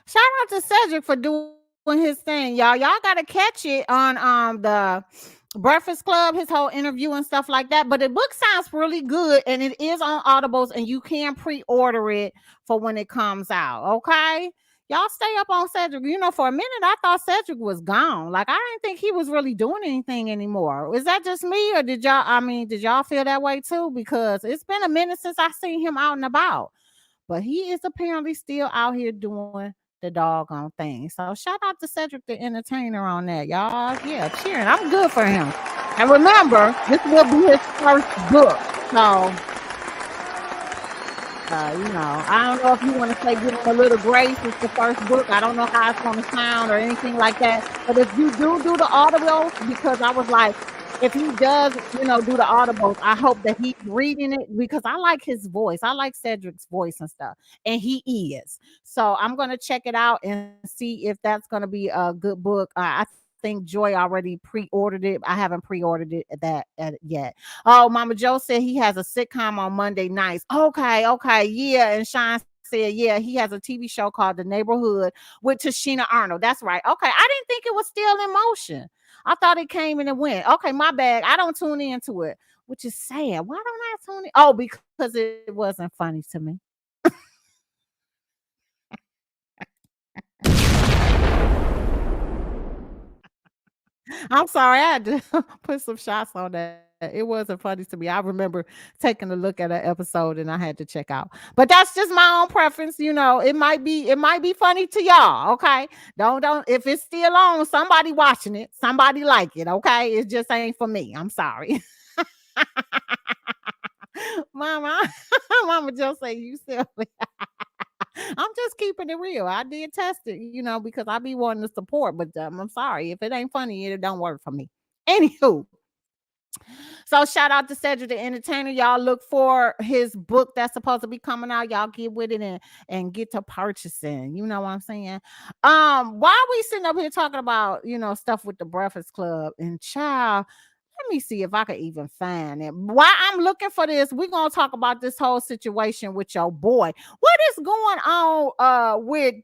Speaker 1: Shout out to Cedric for doing his thing, y'all. Y'all gotta catch it on the Breakfast Club, his whole interview and stuff like that. But the book sounds really good, and it is on Audibles, and you can pre-order it for when it comes out. Okay, y'all stay up on Cedric. For a minute I thought Cedric was gone. Like I didn't think he was really doing anything anymore. Is that just me, or did y'all feel that way too? Because it's been a minute since I seen him out and about. But he is apparently still out here doing the doggone thing. So shout out to Cedric the Entertainer on that, y'all. Yeah, cheering. I'm good for him. And remember, this will be his first book. So, I don't know if you want to say give him a little grace. It's the first book. I don't know how it's going to sound or anything like that. But if you do the audibles, because I was like, if he does, do the audibles, I hope that he's reading it because I like his voice. I like Cedric's voice and stuff. And he is. So I'm going to check it out and see if that's going to be a good book. I think Joy already pre-ordered it. I haven't pre-ordered it yet. Oh, Mama Joe said he has a sitcom on Monday nights. Okay. Yeah. And Sean said, yeah, he has a TV show called The Neighborhood with Tashina Arnold. That's right. Okay. I didn't think it was still in motion. I thought it came and it went. Okay, my bad. I don't tune into it, which is sad. Why don't I tune in? Oh, because it wasn't funny to me. I'm sorry. I had to put some shots on that. It wasn't funny to me. I remember taking a look at an episode and I had to check out. But that's just my own preference. It might be funny to y'all. Okay. Don't if it's still on, somebody watching it, somebody like it. Okay. It just ain't for me. I'm sorry. Mama just say you silly. I'm just keeping it real. I did test it, because I be wanting to support, but I'm sorry. If it ain't funny, it don't work for me. Anywho. So shout out to Cedric the Entertainer. Y'all look for his book that's supposed to be coming out. Y'all get with it and get to purchasing. You know what I'm saying? While we sitting up here talking about, stuff with the Breakfast Club and child, let me see if I can even find it. While I'm looking for this, we're going to talk about this whole situation with your boy. What is going on with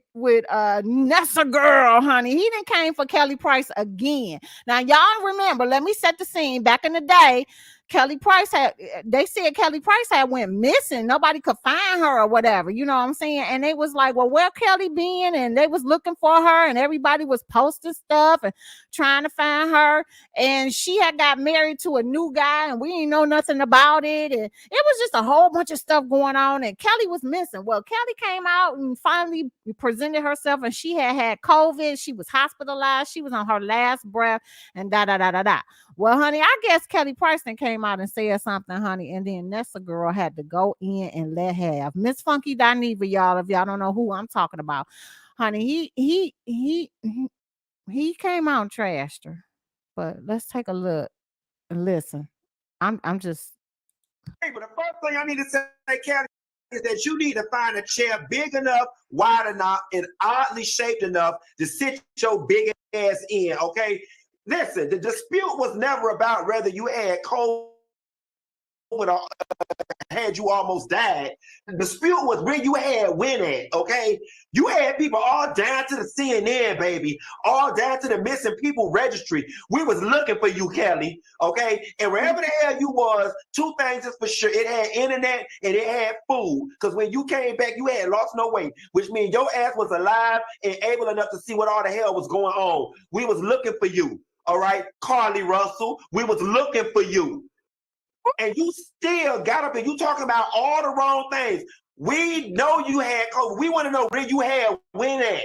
Speaker 1: Nessa Girl, honey? He done came for Kelly Price again. Now, y'all remember, let me set the scene. Back in the day, they said Kelly Price had went missing. Nobody could find her or whatever, you know what I'm saying? And they was like, well, where Kelly been? And they was looking for her, and everybody was posting stuff and trying to find her. And she had got married to a new guy, and we didn't know nothing about it. And it was just a whole bunch of stuff going on, and Kelly was missing. Well, Kelly came out and finally presented herself, and she had COVID. She was hospitalized. She was on her last breath, and da. Well, honey, I guess Kelly Price came out and said something, honey, and then Nessa girl had to go in and let have Miss Funky Dineva, y'all. If y'all don't know who I'm talking about, honey, he came out and trashed her. But let's take a look and listen. I'm just.
Speaker 15: Hey, but the first thing I need to say, Kelly, is that you need to find a chair big enough, wide enough, and oddly shaped enough to sit your big ass in. Okay. Listen, the dispute was never about whether you had COVID or had you almost died. The dispute was where you had win at, okay? You had people all down to the CNN, baby, all down to the missing people registry. We was looking for you, Kelly, okay? And wherever the hell you was, two things is for sure. It had internet and it had food. Because when you came back, you had lost no weight, which means your ass was alive and able enough to see what all the hell was going on. We was looking for you. All right, Carly Russell, we was looking for you. And you still got up and you talking about all the wrong things. We know you had COVID. We want to know where you had win at.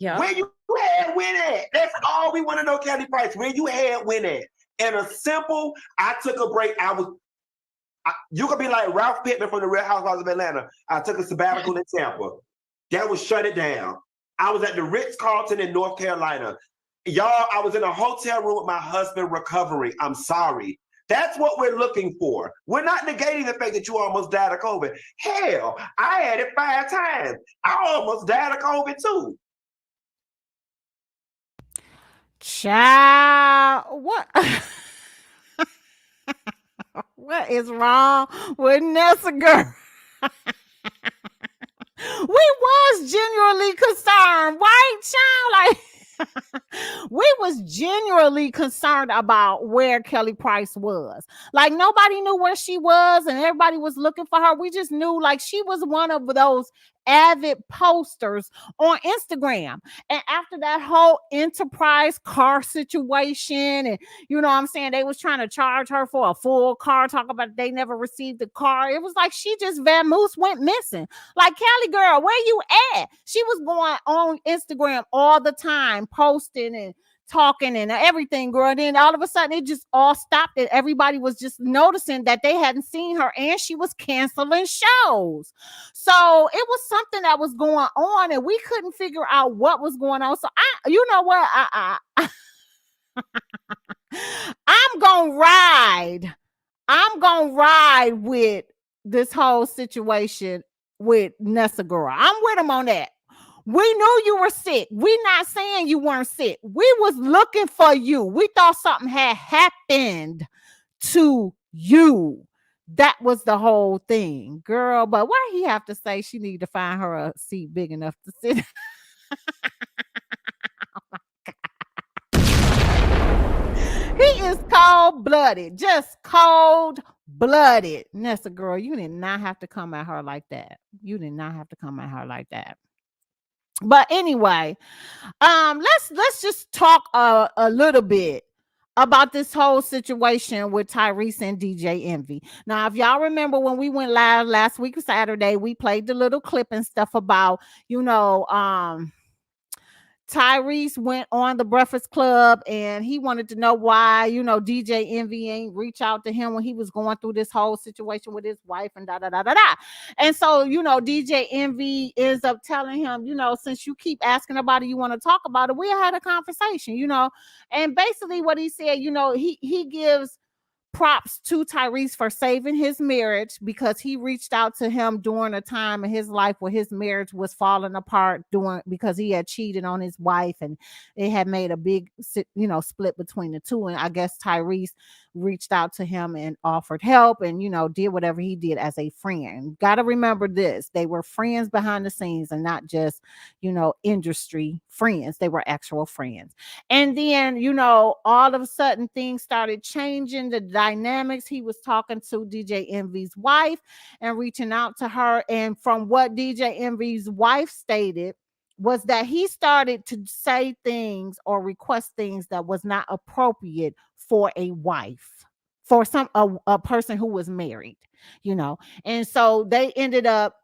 Speaker 15: Yeah. Where you had win at. That's all we want to know, Kelly Price. Where you had win at. And a simple, I took a break. You could be like Ralph Pittman from the Real Housewives of Atlanta. I took a sabbatical in Tampa. That was shut it down. I was at the Ritz-Carlton in North Carolina. Y'all, I was in a hotel room with my husband recovering. I'm sorry. That's what we're looking for. We're not negating the fact that you almost died of COVID. Hell, I had it 5 times. I almost died of COVID too.
Speaker 1: Child, what? What is wrong with Nessa girl? We was genuinely concerned, right, child? Like, we was genuinely concerned about where Kelly Price was. Like, nobody knew where she was, and everybody was looking for her. We just knew, like, she was one of those avid posters on Instagram. And after that whole Enterprise car situation, and you know what I'm saying, they was trying to charge her for a full car, talk about they never received the car. It was like she just vamoose went missing. Like, Kelly girl, where you at? She was going on Instagram all the time, posting and talking and everything, girl. And then all of a sudden it just all stopped, and everybody was just noticing that they hadn't seen her, and she was canceling shows. So it was something that was going on, and we couldn't figure out what was going on. So you know what, I'm gonna ride with this whole situation with Nessa girl. I'm with him on that. We knew you were sick. We not saying you weren't sick. We was looking for you. We thought something had happened to you. That was the whole thing, girl. But why he have to say she need to find her a seat big enough to sit? He is cold-blooded, just cold-blooded. Nessa girl, you did not have to come at her like that. You did not have to come at her like that. But anyway, let's just talk a little bit about this whole situation with Tyrese and DJ Envy. Now, if y'all remember when we went live last week Saturday, we played the little clip and stuff about, you know, Tyrese went on the Breakfast Club and he wanted to know why, you know, DJ Envy ain't reach out to him when he was going through this whole situation with his wife and da. And so, you know, DJ Envy ends up telling him, you know, since you keep asking about it, you want to talk about it. We had a conversation, you know, and basically what he said, you know, he gives props to Tyrese for saving his marriage, because he reached out to him during a time in his life where his marriage was falling apart because he had cheated on his wife, and it had made a big, you know, split between the two. And I guess Tyrese reached out to him and offered help and, you know, did whatever he did as a friend. Got to remember this. They were friends behind the scenes and not just, you know, industry friends. They were actual friends. And then, you know, all of a sudden things started changing. The dynamics. He was talking to DJ Envy's wife and reaching out to her. And from what DJ Envy's wife stated, was that he started to say things or request things that was not appropriate for a wife, for a person who was married, and so they ended up,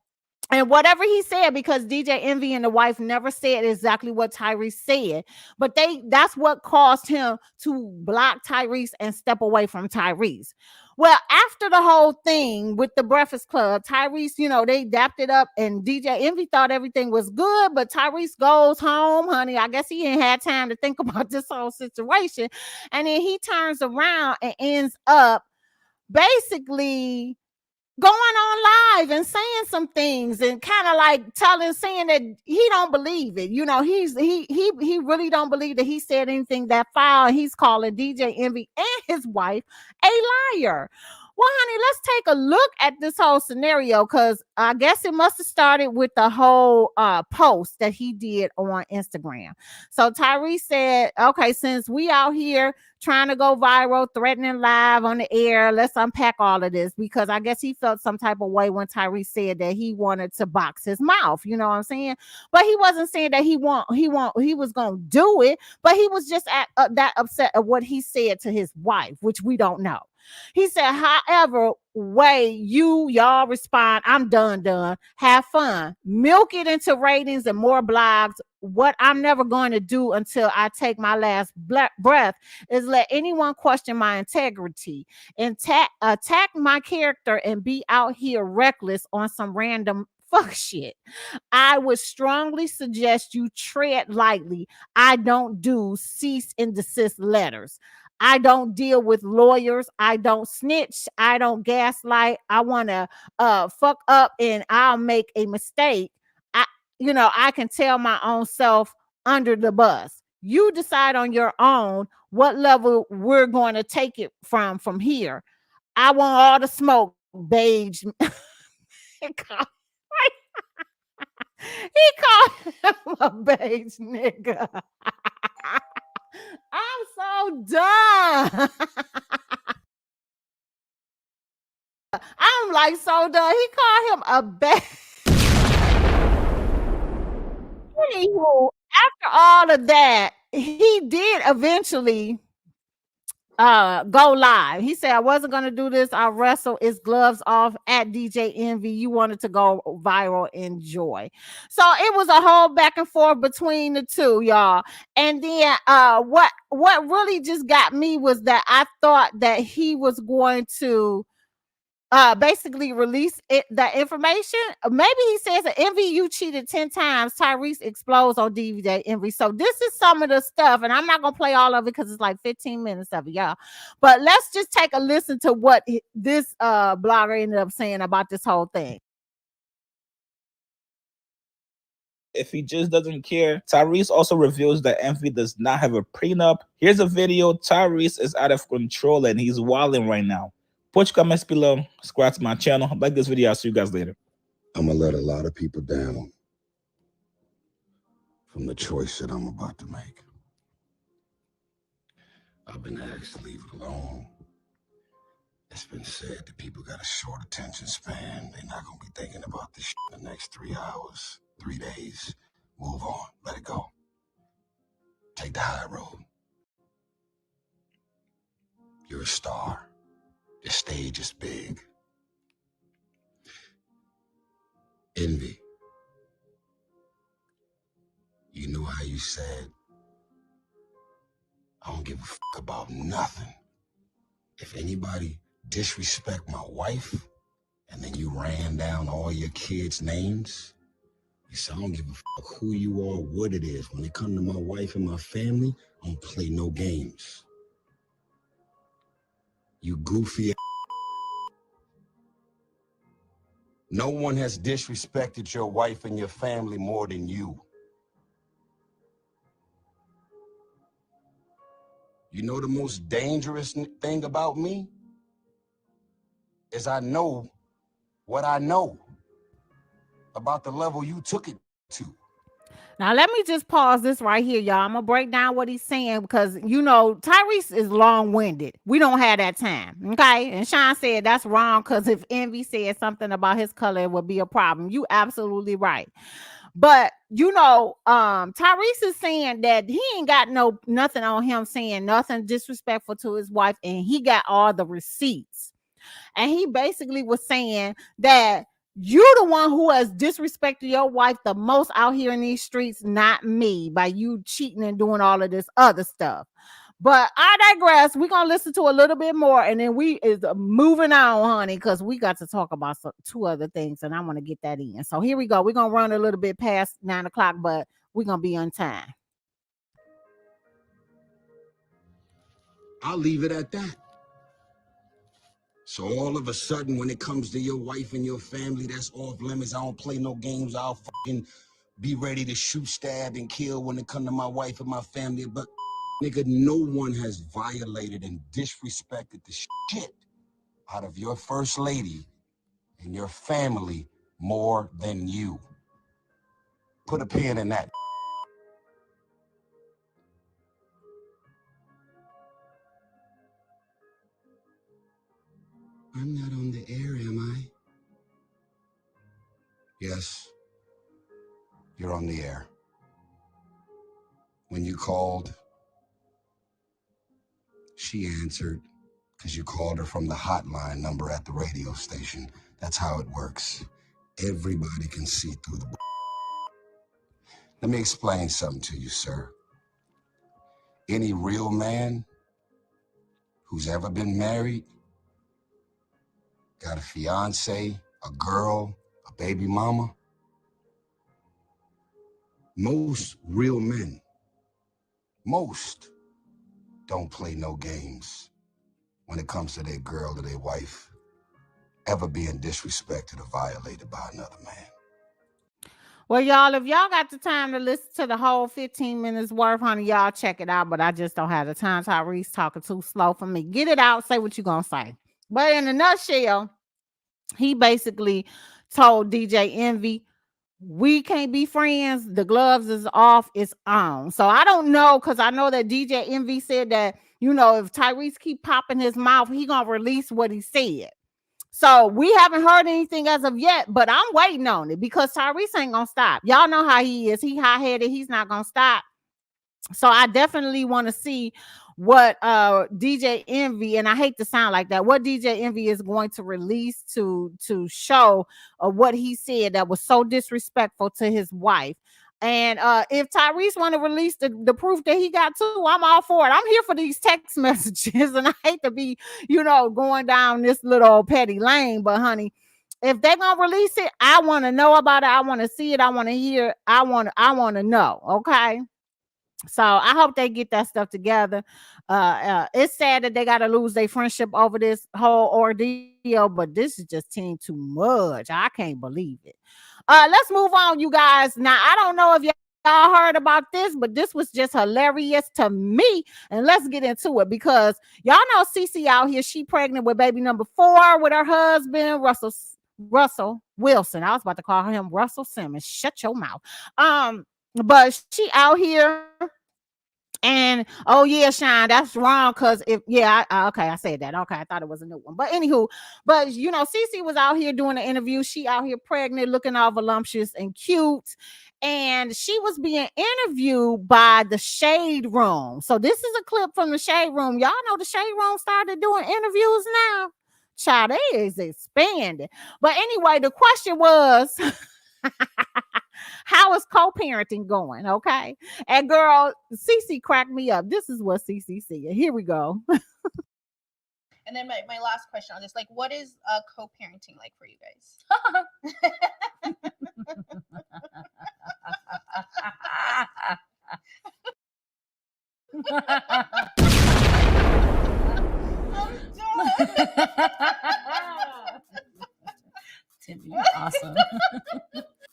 Speaker 1: and whatever he said, because DJ Envy and the wife never said exactly what Tyrese said, but that's what caused him to block Tyrese and step away from Tyrese. Well, after the whole thing with the Breakfast Club, Tyrese, they dapped it up, and DJ Envy thought everything was good, but Tyrese goes home, honey. I guess he ain't had time to think about this whole situation. And then he turns around and ends up basically going on live and saying some things and kind of like saying that he don't believe it. He really don't believe that he said anything that foul. He's calling DJ Envy and his wife a liar. Well, honey, let's take a look at this whole scenario, because I guess it must have started with the whole post that he did on Instagram. So Tyrese said, okay, since we out here trying to go viral, threatening live on the air, let's unpack all of this, because I guess he felt some type of way when Tyrese said that he wanted to box his mouth. You know what I'm saying? But he wasn't saying that he was going to do it, but he was just that upset at what he said to his wife, which we don't know. He said, however way y'all respond, I'm done. Have fun. Milk it into ratings and more blogs. What I'm never going to do until I take my last breath is let anyone question my integrity and attack my character and be out here reckless on some random fuck shit. I would strongly suggest you tread lightly. I don't do cease and desist letters. I don't deal with lawyers. I don't snitch. I don't gaslight. I want to fuck up and I'll make a mistake. I can tell my own self under the bus. You decide on your own what level we're going to take it from here. I want all the smoke, beige. He called him a beige nigga. I'm so done. I'm like so done. He called him a bad. Anywho, after all of that, he did eventually go live. He said, I wasn't gonna do this. I'll wrestle his gloves off at DJ Envy. You wanted to go viral, enjoy. So it was a whole back and forth between the two, y'all. And then what really just got me was that I thought that he was going to basically release that information. Maybe he says that Envy, you cheated 10 times. Tyrese explodes on DJ Envy. So this is some of the stuff, and I'm not gonna play all of it because it's like 15 minutes of it, y'all. But let's just take a listen to what this blogger ended up saying about this whole thing.
Speaker 16: If he just doesn't care, Tyrese also reveals that Envy does not have a prenup. Here's a video. Tyrese is out of control and he's wilding right now. Put your comments below, subscribe to my channel, like this video. I'll see you guys later.
Speaker 14: I'm gonna let a lot of people down from the choice that I'm about to make. I've been asked to leave it alone. It's been said that people got a short attention span. They're not gonna be thinking about this shit in the next 3 hours, 3 days. Move on, let it go. Take the high road. You're a star. The stage is big. Envy. You know how you said, I don't give a fuck about nothing. If anybody disrespect my wife, and then you ran down all your kids' names, you said, I don't give a fuck who you are, what it is. When it comes to my wife and my family, I don't play no games. You goofy. No one has disrespected your wife and your family more than you. You know the most dangerous thing about me is I know what I know about the level you took it to.
Speaker 1: Now, let me just pause this right here, y'all. I'm going to break down what he's saying because, Tyrese is long-winded. We don't have that time, okay? And Sean said that's wrong because if Envy said something about his color, it would be a problem. You absolutely right. But, Tyrese is saying that he ain't got nothing on him saying nothing disrespectful to his wife, and he got all the receipts. And he basically was saying that you the one who has disrespected your wife the most out here in these streets, not me, by you cheating and doing all of this other stuff. But I digress. We're going to listen to a little bit more, and then we is moving on, honey, because we got to talk about two other things, and I want to get that in. So here we go. We're going to run a little bit past 9 o'clock, but we're going to be on time.
Speaker 17: I'll leave it at that. So all of a sudden, when it comes to your wife and your family, that's off limits. I don't play no games. I'll fucking be ready to shoot, stab, and kill when it comes to my wife and my family. But nigga, no one has violated and disrespected the shit out of your first lady and your family more than you. Put a pin in that. I'm not on the air, am I? Yes, you're on the air. When you called, she answered because you called her from the hotline number at the radio station. That's how it works. Everybody can see through the... Let me explain something to you, sir. Any real man who's ever been married, got a fiance, a girl, a baby mama, most real men, most don't play no games when it comes to their girl or their wife ever being disrespected or violated by another man.
Speaker 1: Well, y'all, if y'all got the time to listen to the whole 15 minutes worth, honey, y'all check it out. But I just don't have the time. Tyrese talking too slow for me. Get it out. Say what you gonna say. But in a nutshell, he basically told DJ Envy, we can't be friends. The gloves is off. It's on. So I don't know, because I know that DJ Envy said that, if Tyrese keep popping his mouth, he gonna release what he said. So we haven't heard anything as of yet, but I'm waiting on it because Tyrese ain't gonna stop. Y'all know how he is. He high-headed. He's not gonna stop. So I definitely want to see what DJ Envy, and I hate to sound like that, what DJ Envy is going to release to show what he said that was so disrespectful to his wife. And if Tyrese want to release the proof that he got too, I'm all for it. I'm here for these text messages, and I hate to be, going down this little petty lane, but honey, if they're gonna release it, I want to know about it. I want to see it. I want to hear it. I want to know. Okay. So I hope they get that stuff together. It's sad that they got to lose their friendship over this whole ordeal, but this is just too much. I can't believe it. Let's move on, you guys. Now, I don't know if y'all heard about this, but this was just hilarious to me. And let's get into it because y'all know Cece out here. She pregnant with baby number 4 with her husband, Russell Wilson. I was about to call him Russell Simmons. Shut your mouth. But she out here, and oh yeah, Sean, that's wrong. Cause okay, I said that. Okay, I thought it was a new one. But anywho, Cece was out here doing an interview. She out here pregnant, looking all voluptuous and cute. And she was being interviewed by the Shade Room. So this is a clip from the Shade Room. Y'all know the Shade Room started doing interviews now. Child, they is expanding. But anyway, the question was, how is co-parenting going? Okay. And girl, Cece cracked me up. This is what Cece said. Here we go.
Speaker 18: And then my last question on this, like, what is co-parenting like for you guys?
Speaker 2: Tim, you're awesome.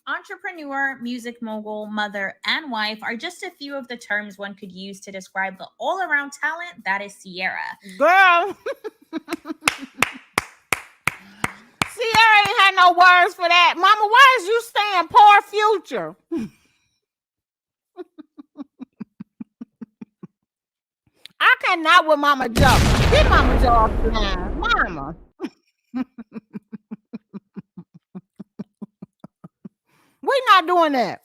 Speaker 2: Entrepreneur, music mogul, mother, and wife are just a few of the terms one could use to describe the all-around talent that is Ciara.
Speaker 1: Girl. Ciara ain't had no words for that. Mama, why is you saying poor future? and not with Mama Joe. Get Mama Joe off the line. Mama. We're not doing that.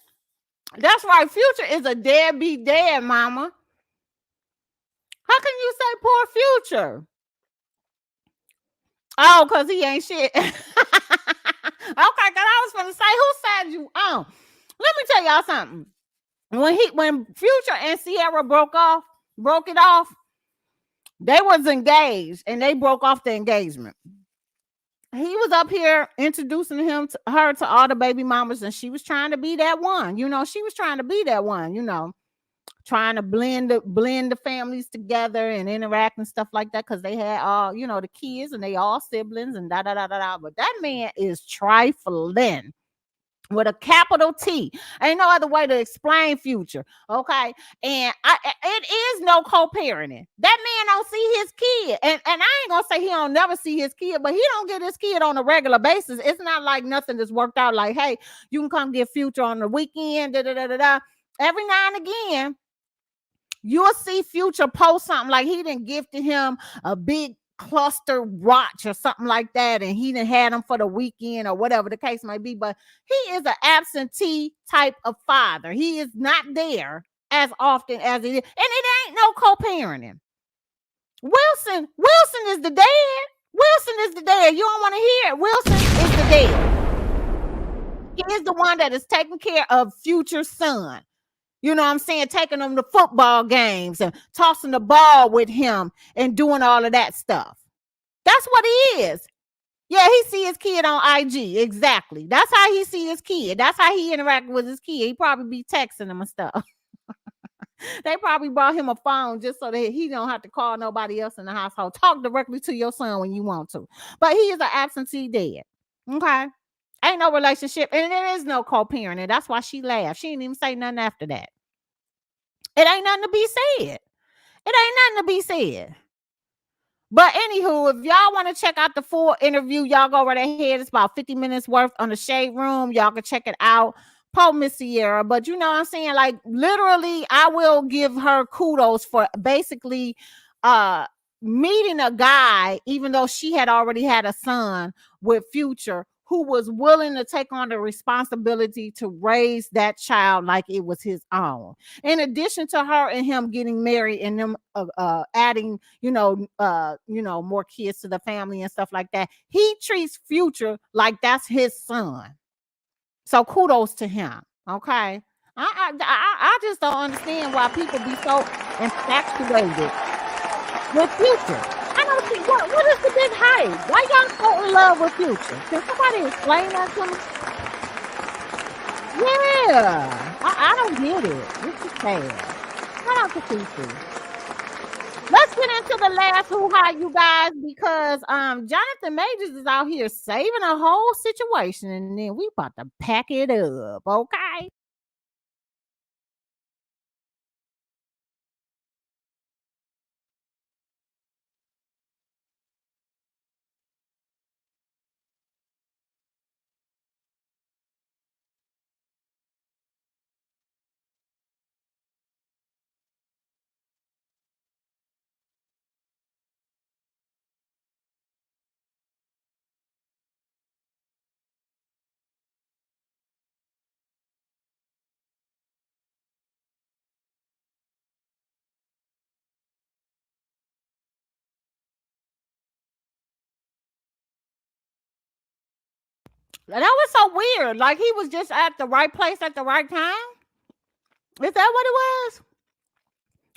Speaker 1: That's right. Future is a deadbeat dad, Mama. How can you say poor Future? Oh, because he ain't shit. Okay, because I was going to say, whose side you on? Let me tell y'all something. When Future and Ciara broke it off, they was engaged and they broke off the engagement. He was up here introducing her to all the baby mamas, and she was trying to be that one. She was trying to be that one, trying to blend the families together and interact and stuff like that, because they had all, the kids, and they all siblings and da da da da da. But that man is trifling with a capital T. Ain't no other way to explain Future. Okay. And it is no co-parenting. That man don't see his kid. And I ain't gonna say he don't never see his kid, but he don't get his kid on a regular basis. It's not like nothing that's worked out like, hey, you can come get Future on the weekend, da da da da da. Every now and again, you'll see Future post something like he done gifted him a big cluster watch or something like that, and he done had him for the weekend or whatever the case might be. But he is an absentee type of father. He is not there as often as it is, and it ain't no co-parenting. Wilson is the dad. Wilson is the dad. You don't want to hear it. Wilson is the dad. He is the one that is taking care of Future's son. You know what I'm saying? Taking him to football games and tossing the ball with him and doing all of that stuff. That's what he is. Yeah, he see his kid on IG. Exactly. That's how he see his kid. That's how he interact with his kid. He probably be texting him and stuff. They probably brought him a phone just so that he don't have to call nobody else in the household. Talk directly to your son when you want to. But he is an absentee dad. Okay? Ain't no relationship. And there is no co-parenting. That's why she laughed. She didn't even say nothing after that. It ain't nothing to be said. It ain't nothing to be said. But anywho, if y'all want to check out the full interview, y'all go right ahead. It's about 50 minutes worth on the Shade Room. Y'all can check it out. Po Miss Ciara. But you know what I'm saying? Like, literally, I will give her kudos for basically meeting a guy, even though she had already had a son with Future, who was willing to take on the responsibility to raise that child like it was his own. In addition to her and him getting married and them adding, more kids to the family and stuff like that, he treats Future like that's his son. So kudos to him. Okay. I just don't understand why people be so infatuated with Future. I don't see what is the big hype? Why y'all so in love with Future? Can somebody explain that to me? Yeah, I don't get it. This is sad. Shout out to Future. Let's get into the last hoo-ha, you guys, because Jonathan Majors is out here saving a whole situation, and then we about to pack it up, okay? That was so weird. Like, he was just at the right place at the right time. Is that what it was?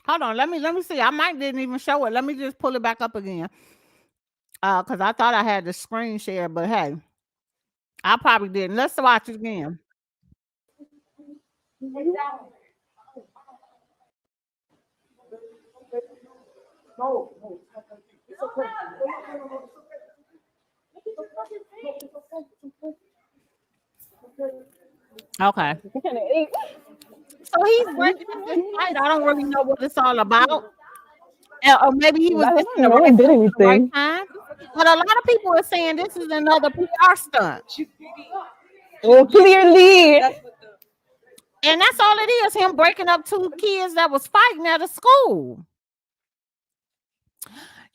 Speaker 1: Hold on, let me see. I might didn't even show it. Let me just pull it back up again. Because I thought I had the screen share, but hey, I probably didn't. Let's watch it again. Okay. So he's breaking up this fight. I don't really know what it's all about. Or maybe he was just in the right place at the right time. But a lot of people are saying this is another PR stunt.
Speaker 19: Well, clearly.
Speaker 1: And that's all it is, him breaking up two kids that was fighting at a school.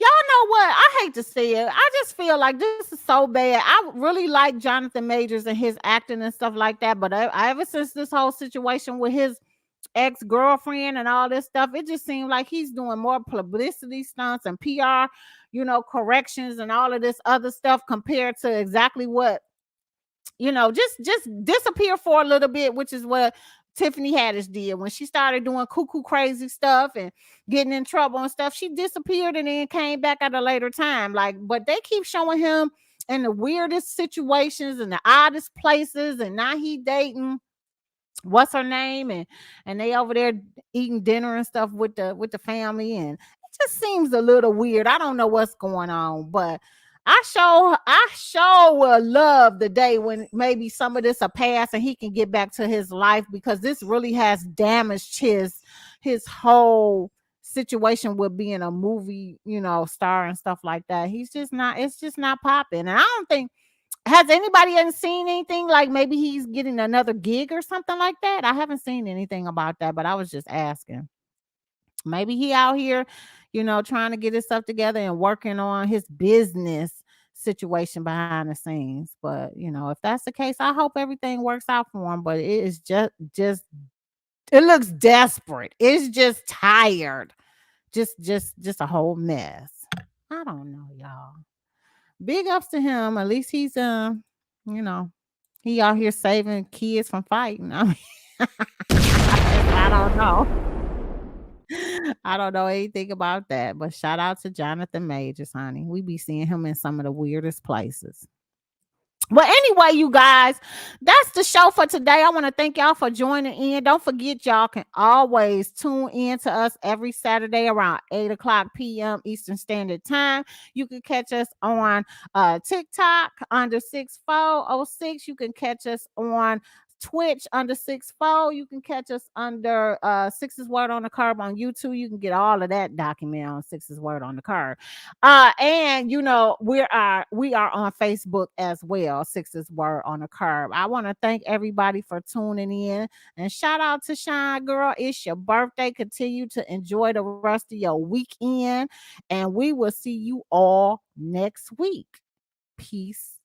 Speaker 1: Y'all know what? I hate to say it. I just feel like this is so bad. I really like Jonathan Majors and his acting and stuff like that. But ever since this whole situation with his ex-girlfriend and all this stuff, it just seemed like he's doing more publicity stunts and PR, corrections and all of this other stuff compared to exactly what, just disappear for a little bit, which is what Tiffany Haddish did when she started doing cuckoo crazy stuff and getting in trouble and stuff. She disappeared and then came back at a later time. But they keep showing him in the weirdest situations and the oddest places, and now he dating what's her name, and they over there eating dinner and stuff with the family, and it just seems a little weird. I don't know what's going on, but I sure will love the day when maybe some of this will pass and he can get back to his life, because this really has damaged his whole situation with being a movie, star and stuff like that. It's just not popping. And I don't think, has anybody ever seen anything like maybe he's getting another gig or something like that? I haven't seen anything about that, but I was just asking. Maybe he out here, trying to get his stuff together and working on his business situation behind the scenes. But, if that's the case, I hope everything works out for him. But it is just it looks desperate. It's just tired. Just a whole mess. I don't know, y'all. Big ups to him. At least he's he out here saving kids from fighting. I mean, I don't know. I don't know anything about that, but shout out to Jonathan Majors, honey. We be seeing him in some of the weirdest places. But anyway, you guys, that's the show for today. I want to thank y'all for joining in. Don't forget, y'all can always tune in to us every Saturday around 8:00 p.m. Eastern Standard Time. You can catch us on TikTok under 6406. You can catch us on Twitch under 64. You can catch us under Sixx's Word on the Curb on YouTube. You can get all of that document on Sixx's Word on the Curb. And we are on Facebook as well, Sixx's Word on the Curb. I want to thank everybody for tuning in, and shout out to Shine Girl. It's your birthday. Continue to enjoy the rest of your weekend, and we will see you all next week. Peace